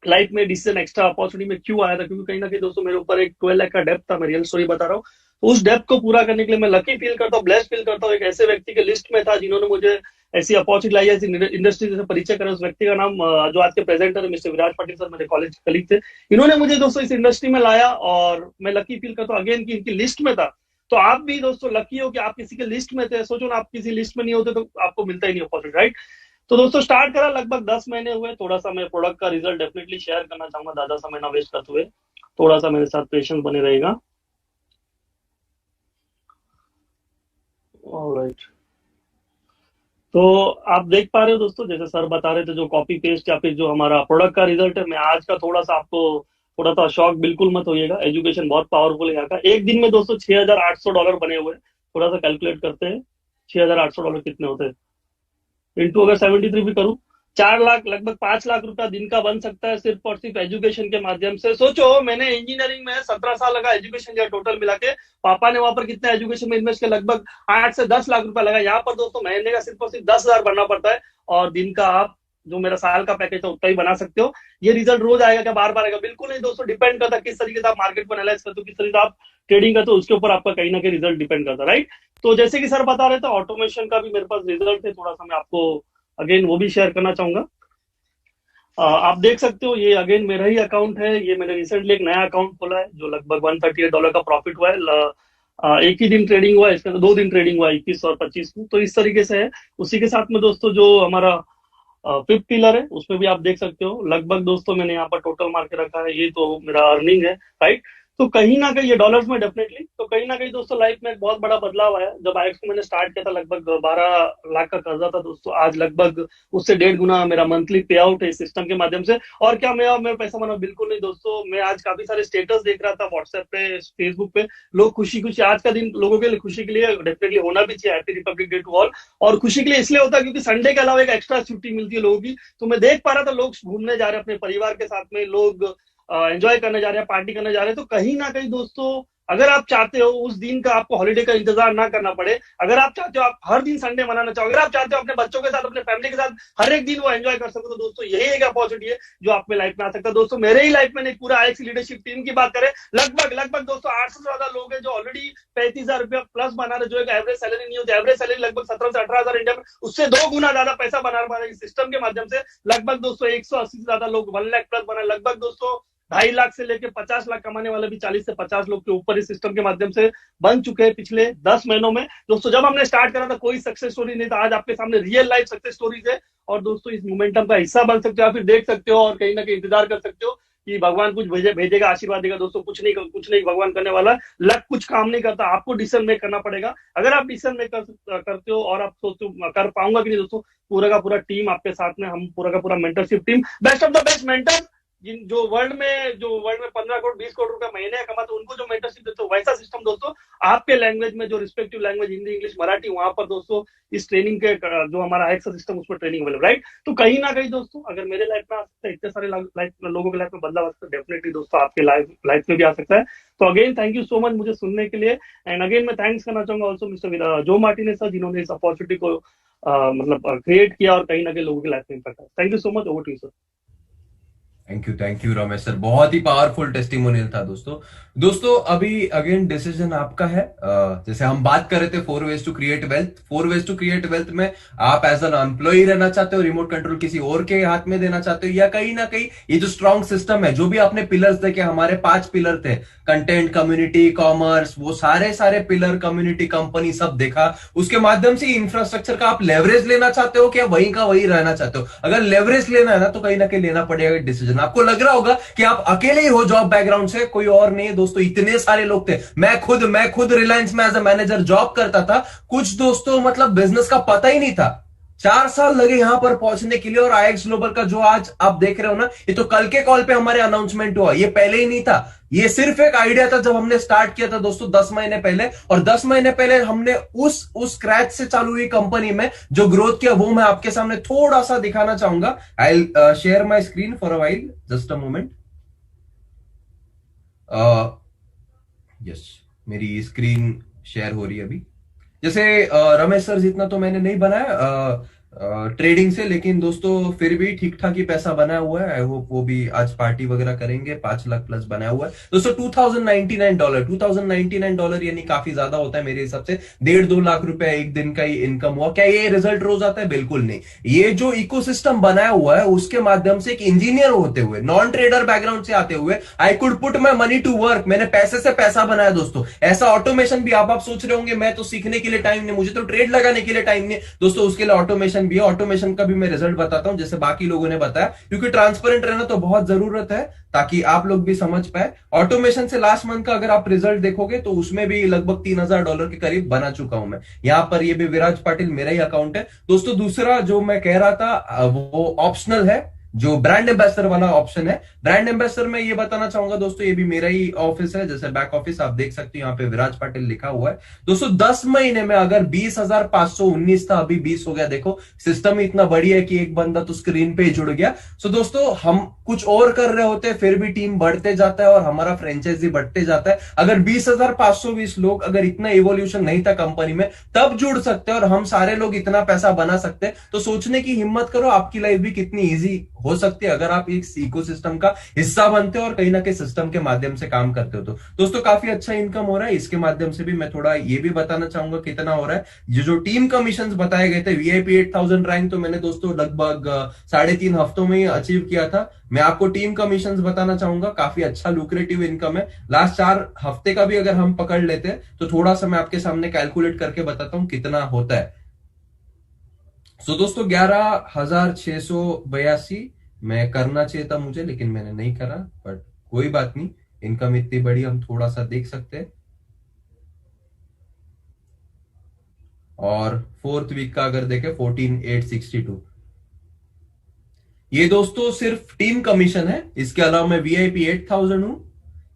लाइफ में डिसीजन एक्स्ट्रा अपॉर्चुनिटी में क्यों आया था? क्योंकि कहीं ना कहीं दोस्तों मेरे ऊपर एक 12 लाख का डेप्थ था। मैं रियल स्टोरी बता रहा हूँ। तो उस डेप्थ को पूरा करने के लिए मैं लकी फील करता हूँ, ब्लेस्ड फील करता हूँ। एक ऐसे व्यक्ति के लिस्ट में था जिन्होंने मुझे ऐसी अपॉर्चुनिटी लाई, ऐसी इंडस्ट्री से परिचय करा। उस व्यक्ति का नाम जो आज के प्रेजेंटर है मिस्टर विराज पाटिल सर, मेरे कॉलेज कलीग थे। इन्होंने मुझे दोस्तों इस इंडस्ट्री में लाया और मैं लकी फील करता हूँ अगेन कि इनकी लिस्ट में था। तो आप भी दोस्तों लकी हो कि आप किसी के लिस्ट में थे। सोचो ना, आप किसी लिस्ट में नहीं होते तो आपको मिलता ही नहीं अपॉर्चुनिटी, राइट? तो दोस्तों स्टार्ट करा, लगभग 10 महीने हुए। थोड़ा सा मैं प्रोडक्ट का रिजल्ट डेफिनेटली शेयर करना चाहूंगा, ज्यादा समय ना वेस्ट करते हुए। थोड़ा सा मेरे साथ पेशेंस बने रहेगा। ऑलराइट, तो आप देख पा रहे हो दोस्तों, जैसे सर बता रहे थे, जो कॉपी पेस्ट या फिर जो हमारा प्रोडक्ट का रिजल्ट है। मैं आज का थोड़ा सा आपको थोड़ा सा शॉक बिल्कुल मत होइएगा। एजुकेशन बहुत पावरफुल है यहाँ का। एक दिन में दोस्तों $6,800 बने हुए। थोड़ा सा कैलकुलेट करते हैं, $6,800 कितने होते हैं इंटू अगर 73 भी करूं, 4 लाख, लगभग 5 लाख रुपया दिन का बन सकता है सिर्फ और सिर्फ एजुकेशन के माध्यम से। सोचो, मैंने इंजीनियरिंग में 17 साल लगा एजुकेशन या टोटल मिला के। पापा ने वहां पर कितना एजुकेशन में इन्वेस्ट किया? लगभग 8 से 10 लाख रुपया लगा। यहाँ पर दोस्तों महीने का सिर्फ और सिर्फ 10,000 भरना पड़ता है और दिन का आप जो मेरा साल का पैकेज है उतना ही बना सकते हो। ये रिजल्ट रोज आएगा क्या, बार बार आएगा? बिल्कुल नहीं दोस्तों। डिपेंड करता किस तरीके से आप मार्केट को एनालाइज करते हो, किस तरीके से आप ट्रेडिंग करते हो, उसके ऊपर आपका कहीं ना कहीं रिजल्ट डिपेंड करता है, राइट? तो जैसे कि सर बता रहे थे, ऑटोमेशन का भी मेरे पास रिजल्ट है। थोड़ा सा मैं आपको अगेन वो भी शेयर करना चाहूंगा। आप देख सकते हो, ये अगेन मेरा ही अकाउंट है। ये मैंने रिसेंटली एक नया अकाउंट खोला है जो लगभग $138 का प्रॉफिट हुआ है। एक ही दिन ट्रेडिंग हुआ है, इसके अंदर 2 दिन ट्रेडिंग हुआ है, 21 और 25 को। तो इस तरीके से है। उसी के साथ में दोस्तों जो हमारा 5th पिलर है, उसमें भी आप देख सकते हो लगभग दोस्तों मैंने यहाँ पर टोटल मार के रखा है। ये तो मेरा अर्निंग है, राइट? तो कहीं ना कहीं ये डॉलर्स में डेफिनेटली, तो कहीं ना कहीं दोस्तों लाइफ में एक बहुत बड़ा बदलाव आया। जब आईएक्स को मैंने स्टार्ट किया था, लगभग 12 लाख का कर्जा था दोस्तों। आज लगभग उससे 1.5 गुना मेरा मंथली पे आउट है इस सिस्टम के माध्यम से। और क्या मैं पैसा बना? बिल्कुल नहीं दोस्तों। मैं आज काफी सारे स्टेटस देख रहा था व्हाट्सएप पे, फेसबुक पे। लोग खुशी खुशी, आज का दिन लोगों के लिए खुशी के लिए डेफिनेटली होना भी चाहिए। Happy republic day to all. और खुशी के लिए इसलिए होता है क्योंकि संडे के अलावा एक एक्स्ट्रा छुट्टी मिलती है लोगों की। तो मैं देख पा रहा था लोग घूमने जा रहे हैं अपने परिवार के साथ में, लोग एंजॉय करने जा रहे हैं, पार्टी करने जा रहे हैं। तो कहीं ना कहीं दोस्तों अगर आप चाहते हो उस दिन का आपको हॉलीडे का इंतजार ना करना पड़े, अगर आप चाहते हो आप हर दिन संडे मनाना चाहो, अगर आप चाहते हो अपने बच्चों के साथ अपने फैमिली के साथ हर एक दिन वो एंजॉय कर सको, तो दोस्तों यही एक अपॉर्चुनिटी है जो आपके लाइफ में आ सकता है। दोस्तों मेरे ही लाइफ में एक पूरा आईएक्स लीडरशिप टीम की बात करें, लगभग लगभग दोस्तों 800 से ज्यादा लोग हैं जो ऑलरेडी 35,000 रुपया प्लस बना रहे, जो एक एवरेज सैलरी नहीं होती। एवरेज सैलरी लगभग 17 से 18,000 इंडिया में, उससे 2 गुना ज्यादा पैसा बना पा रहे हैं सिस्टम के माध्यम से। लगभग दोस्तों 180 से ज्यादा लोग 1 लाख प्लस बना, लगभग दोस्तों 2.5 लाख से लेकर 50 लाख कमाने वाले भी 40 से 50 लोग के ऊपर इस सिस्टम के माध्यम से बन चुके हैं पिछले 10 महीनों में। दोस्तों जब हमने स्टार्ट करा था कोई सक्सेस स्टोरी नहीं था, आज आपके सामने रियल लाइफ सक्सेस स्टोरीज है। और दोस्तों इस मोमेंटम का हिस्सा बन सकते हो, फिर देख सकते हो और कहीं ना कहीं इंतजार कर सकते हो कि भगवान कुछ भेजेगा, आशीर्वाद देगा। दोस्तों कुछ नहीं भगवान करने वाला, लक कुछ काम नहीं करता, आपको डिसीजन मेक करना पड़ेगा। अगर आप डिसीजन मेक करते हो और आप सोचते हो कर पाऊंगा कि नहीं, दोस्तों पूरा का पूरा टीम आपके साथ में, हम पूरा का पूरा mentorship team, best of the best mentor जो वर्ल्ड में 15 करोड़ 20 करोड़ रुपया महीने कमाते तो उनको जो मेंटरशिप देते हो, वैसा सिस्टम दोस्तों आपके लैंग्वेज में, जो respective language Hindi English Marathi, वहां पर दोस्तों इस ट्रेनिंग के जो हमारा है सिस्टम, उस पर ट्रेनिंग अवेलेबल, राइट। तो कहीं ना कहीं दोस्तों अगर मेरे लाइफ में आ सकता है, इतने सारे लोगों के लाइफ में बदलाव आ सकता है, डेफिनेटली दोस्तों आपके लाइफ में भी आ सकता है। तो again thank you so much मुझे सुनने के लिए। एंड अगेन मैं थैंक्स करना चाहूंगा ऑल्सो मिस्टर जो मार्टिनेज सर, जिन्होंने इस अपॉर्चुनिटी को मतलब क्रिएट किया और कहीं ना कहीं लोगों की लाइफ में इम्पैक्ट है। Thank you so much, over to you sir. Thank you Ramesh sir, बहुत ही पावरफुल टेस्टिमोनियल था दोस्तों। दोस्तों अभी अगेन डिसीजन आपका है। जैसे हम बात कर रहे थे 4 ways to create wealth, 4 ways to create wealth में आप एज एन एम्प्लॉय रहना चाहते हो, रिमोट कंट्रोल किसी और के हाथ में देना चाहते हो, या कहीं ना कहीं ये जो स्ट्रॉन्ग सिस्टम है, जो भी आपने पिलर्स देखे, हमारे 5 पिलर थे, कंटेंट, कम्युनिटी, कॉमर्स, वो सारे पिलर, कम्युनिटी, कंपनी, सब देखा, उसके माध्यम से इंफ्रास्ट्रक्चर का आप लेवरेज लेना चाहते हो क्या वहीं का वहीं रहना चाहते हो? अगर लेवरेज लेना है ना तो कहीं ना कहीं लेना पड़ेगा डिसीजन। आपको लग रहा होगा कि आप अकेले ही हो जॉब बैकग्राउंड से, कोई और नहीं है दोस्तों, इतने सारे लोग थे। मैं खुद रिलायंस में एज अ मैनेजर जॉब करता था। कुछ दोस्तों मतलब बिजनेस का पता ही नहीं था, 4 साल लगे यहां पर पहुंचने के लिए। और आईएक्स ग्लोबल का जो आज आप देख रहे हो ना, ये तो कल के कॉल पे हमारे अनाउंसमेंट हुआ, ये पहले ही नहीं था। ये सिर्फ एक आइडिया था जब हमने स्टार्ट किया था दोस्तों 10 महीने पहले। और 10 महीने पहले हमने उस स्क्रैच से चालू हुई कंपनी में जो ग्रोथ किया, वो मैं आपके सामने थोड़ा सा दिखाना चाहूंगा। I share my screen for a while, just a moment. Yes, मेरी स्क्रीन शेयर हो रही है अभी। जैसे रमेश सर जितना तो मैंने नहीं बनाया ट्रेडिंग से, लेकिन दोस्तों फिर भी ठीक ठाक ही पैसा बना हुआ है। आई होप वो भी आज पार्टी वगैरह करेंगे। 5 लाख प्लस बनाया हुआ है दोस्तों। $2,099 यानी काफी ज्यादा होता है मेरे हिसाब से। 1.5-2 लाख रुपए एक दिन का ही इनकम हुआ। क्या ये रिजल्ट रोज आता है? बिल्कुल नहीं। ये जो इकोसिस्टम बनाया हुआ है उसके माध्यम से एक इंजीनियर होते हुए, नॉन ट्रेडर बैकग्राउंड से आते हुए, I could put my money to work. मैंने पैसे से पैसा बनाया दोस्तों। ऐसा ऑटोमेशन भी आप सोच रहे होंगे मैं तो सीखने के लिए टाइम नहीं, मुझे तो ट्रेड लगाने के लिए टाइम नहीं दोस्तों, उसके लिए ऑटोमेशन भी है। ऑटोमेशन का भी मैं रिजल्ट बताता हूं जैसे बाकी लोगों ने बताया, क्योंकि ट्रांसपेरेंट रहना तो बहुत जरूरत है ताकि आप लोग भी समझ पाए। ऑटोमेशन से लास्ट मंथ का अगर आप रिजल्ट देखोगे तो उसमें भी लगभग $3,000 के करीब बना चुका हूं मैं। यहां पर ये भी विराज पाटिल मेरा ही अकाउंट है दोस्तों। दूसरा जो मैं कह रहा था वो ऑप्शनल है, जो ब्रांड एम्बेसडर वाला ऑप्शन है। ब्रांड एम्बेसडर में ये बताना चाहूंगा दोस्तों, ये भी मेरा ही ऑफिस है, जैसे बैक ऑफिस आप देख सकते हो, यहाँ पे विराज पाटिल लिखा हुआ है दोस्तों। 10 महीने में अगर 20,519 था, अभी 20 हो गया। देखो सिस्टम ही इतना बढ़िया है कि एक बंदा तो स्क्रीन पे ही जुड़ गया। सो दोस्तों हम कुछ और कर रहे होते हैं फिर भी टीम बढ़ते जाता है और हमारा फ्रेंचाइजी बढ़ते जाता है। अगर 20,520 लोग, अगर इतना इवोल्यूशन नहीं था कंपनी में, तब जुड़ सकते हैं और हम सारे लोग इतना पैसा बना सकते हैं। तो सोचने की हिम्मत करो, आपकी लाइफ भी कितनी ईजी हो सकती है अगर आप एक इकोसिस्टम का हिस्सा बनते हो और कहीं ना कहीं सिस्टम के माध्यम से काम करते हो। तो दोस्तों काफी अच्छा इनकम हो रहा है। इसके माध्यम से भी मैं थोड़ा ये भी बताना चाहूंगा कितना हो रहा है। जो टीम कमीशन बताए गए थे, वीआईपी 8,000 रैंक तो मैंने दोस्तों लगभग 3.5 हफ्तों में ही अचीव किया था। मैं आपको टीम कमीशंस बताना चाहूंगा, काफी अच्छा लुक्रेटिव इनकम है। लास्ट 4 हफ्ते का भी अगर हम पकड़ लेते हैं तो थोड़ा सा मैं आपके सामने कैलकुलेट करके बताता हूं कितना होता है। सो दोस्तों 11,682 मैं करना चाहिए था मुझे, लेकिन मैंने नहीं करा, बट कोई बात नहीं। इनकम इतनी बड़ी, हम थोड़ा सा देख सकते हैं। और 4th वीक का अगर देखें 14,862। ये दोस्तों सिर्फ टीम कमीशन है। इसके अलावा मैं वीआईपी 8,000 हूं।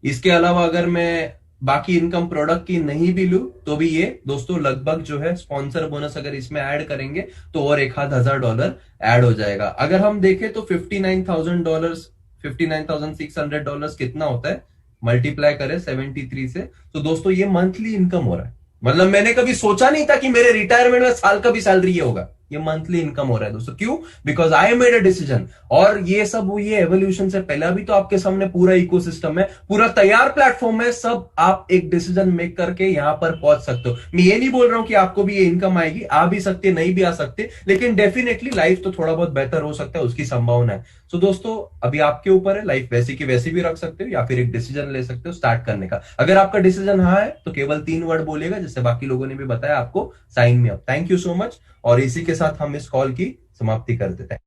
इसके अलावा अगर मैं बाकी इनकम प्रोडक्ट की नहीं भी लू तो भी ये दोस्तों लगभग जो है स्पॉन्सर बोनस अगर इसमें ऐड करेंगे तो और $1,000 ऐड हो जाएगा। अगर हम देखें तो $59,000, $59,600 कितना होता है मल्टीप्लाई करें 73 से, तो दोस्तों ये मंथली इनकम हो रहा है। मतलब मैंने कभी सोचा नहीं था कि मेरे रिटायरमेंट में साल का भी सैलरी ये होगा। ये मंथली इनकम हो रहा है दोस्तों। क्यों? Because I made a decision. और ये सब हुई है एवोल्यूशन से पहले। अभी तो आपके सामने पूरा इकोसिस्टम है, पूरा तैयार प्लेटफॉर्म है, सब आप एक डिसीजन मेक करके यहां पर पहुंच सकते हो। मैं ये नहीं बोल रहा हूं कि आपको भी ये इनकम आएगी, आ भी सकती है, नहीं भी आ सकती, लेकिन डेफिनेटली लाइफ तो थोड़ा बहुत बेहतर हो सकता है, उसकी संभावना है। सो दोस्तों अभी आपके ऊपर है, लाइफ वैसी की वैसी भी रख सकते हो या फिर एक डिसीजन ले सकते हो स्टार्ट करने का। अगर आपका डिसीजन हाँ है तो केवल 3 वर्ड बोलिएगा, जैसे बाकी लोगों ने भी बताया आपको, sign me up. Thank you so much. और इसी के साथ हम इस कॉल की समाप्ति कर देते हैं।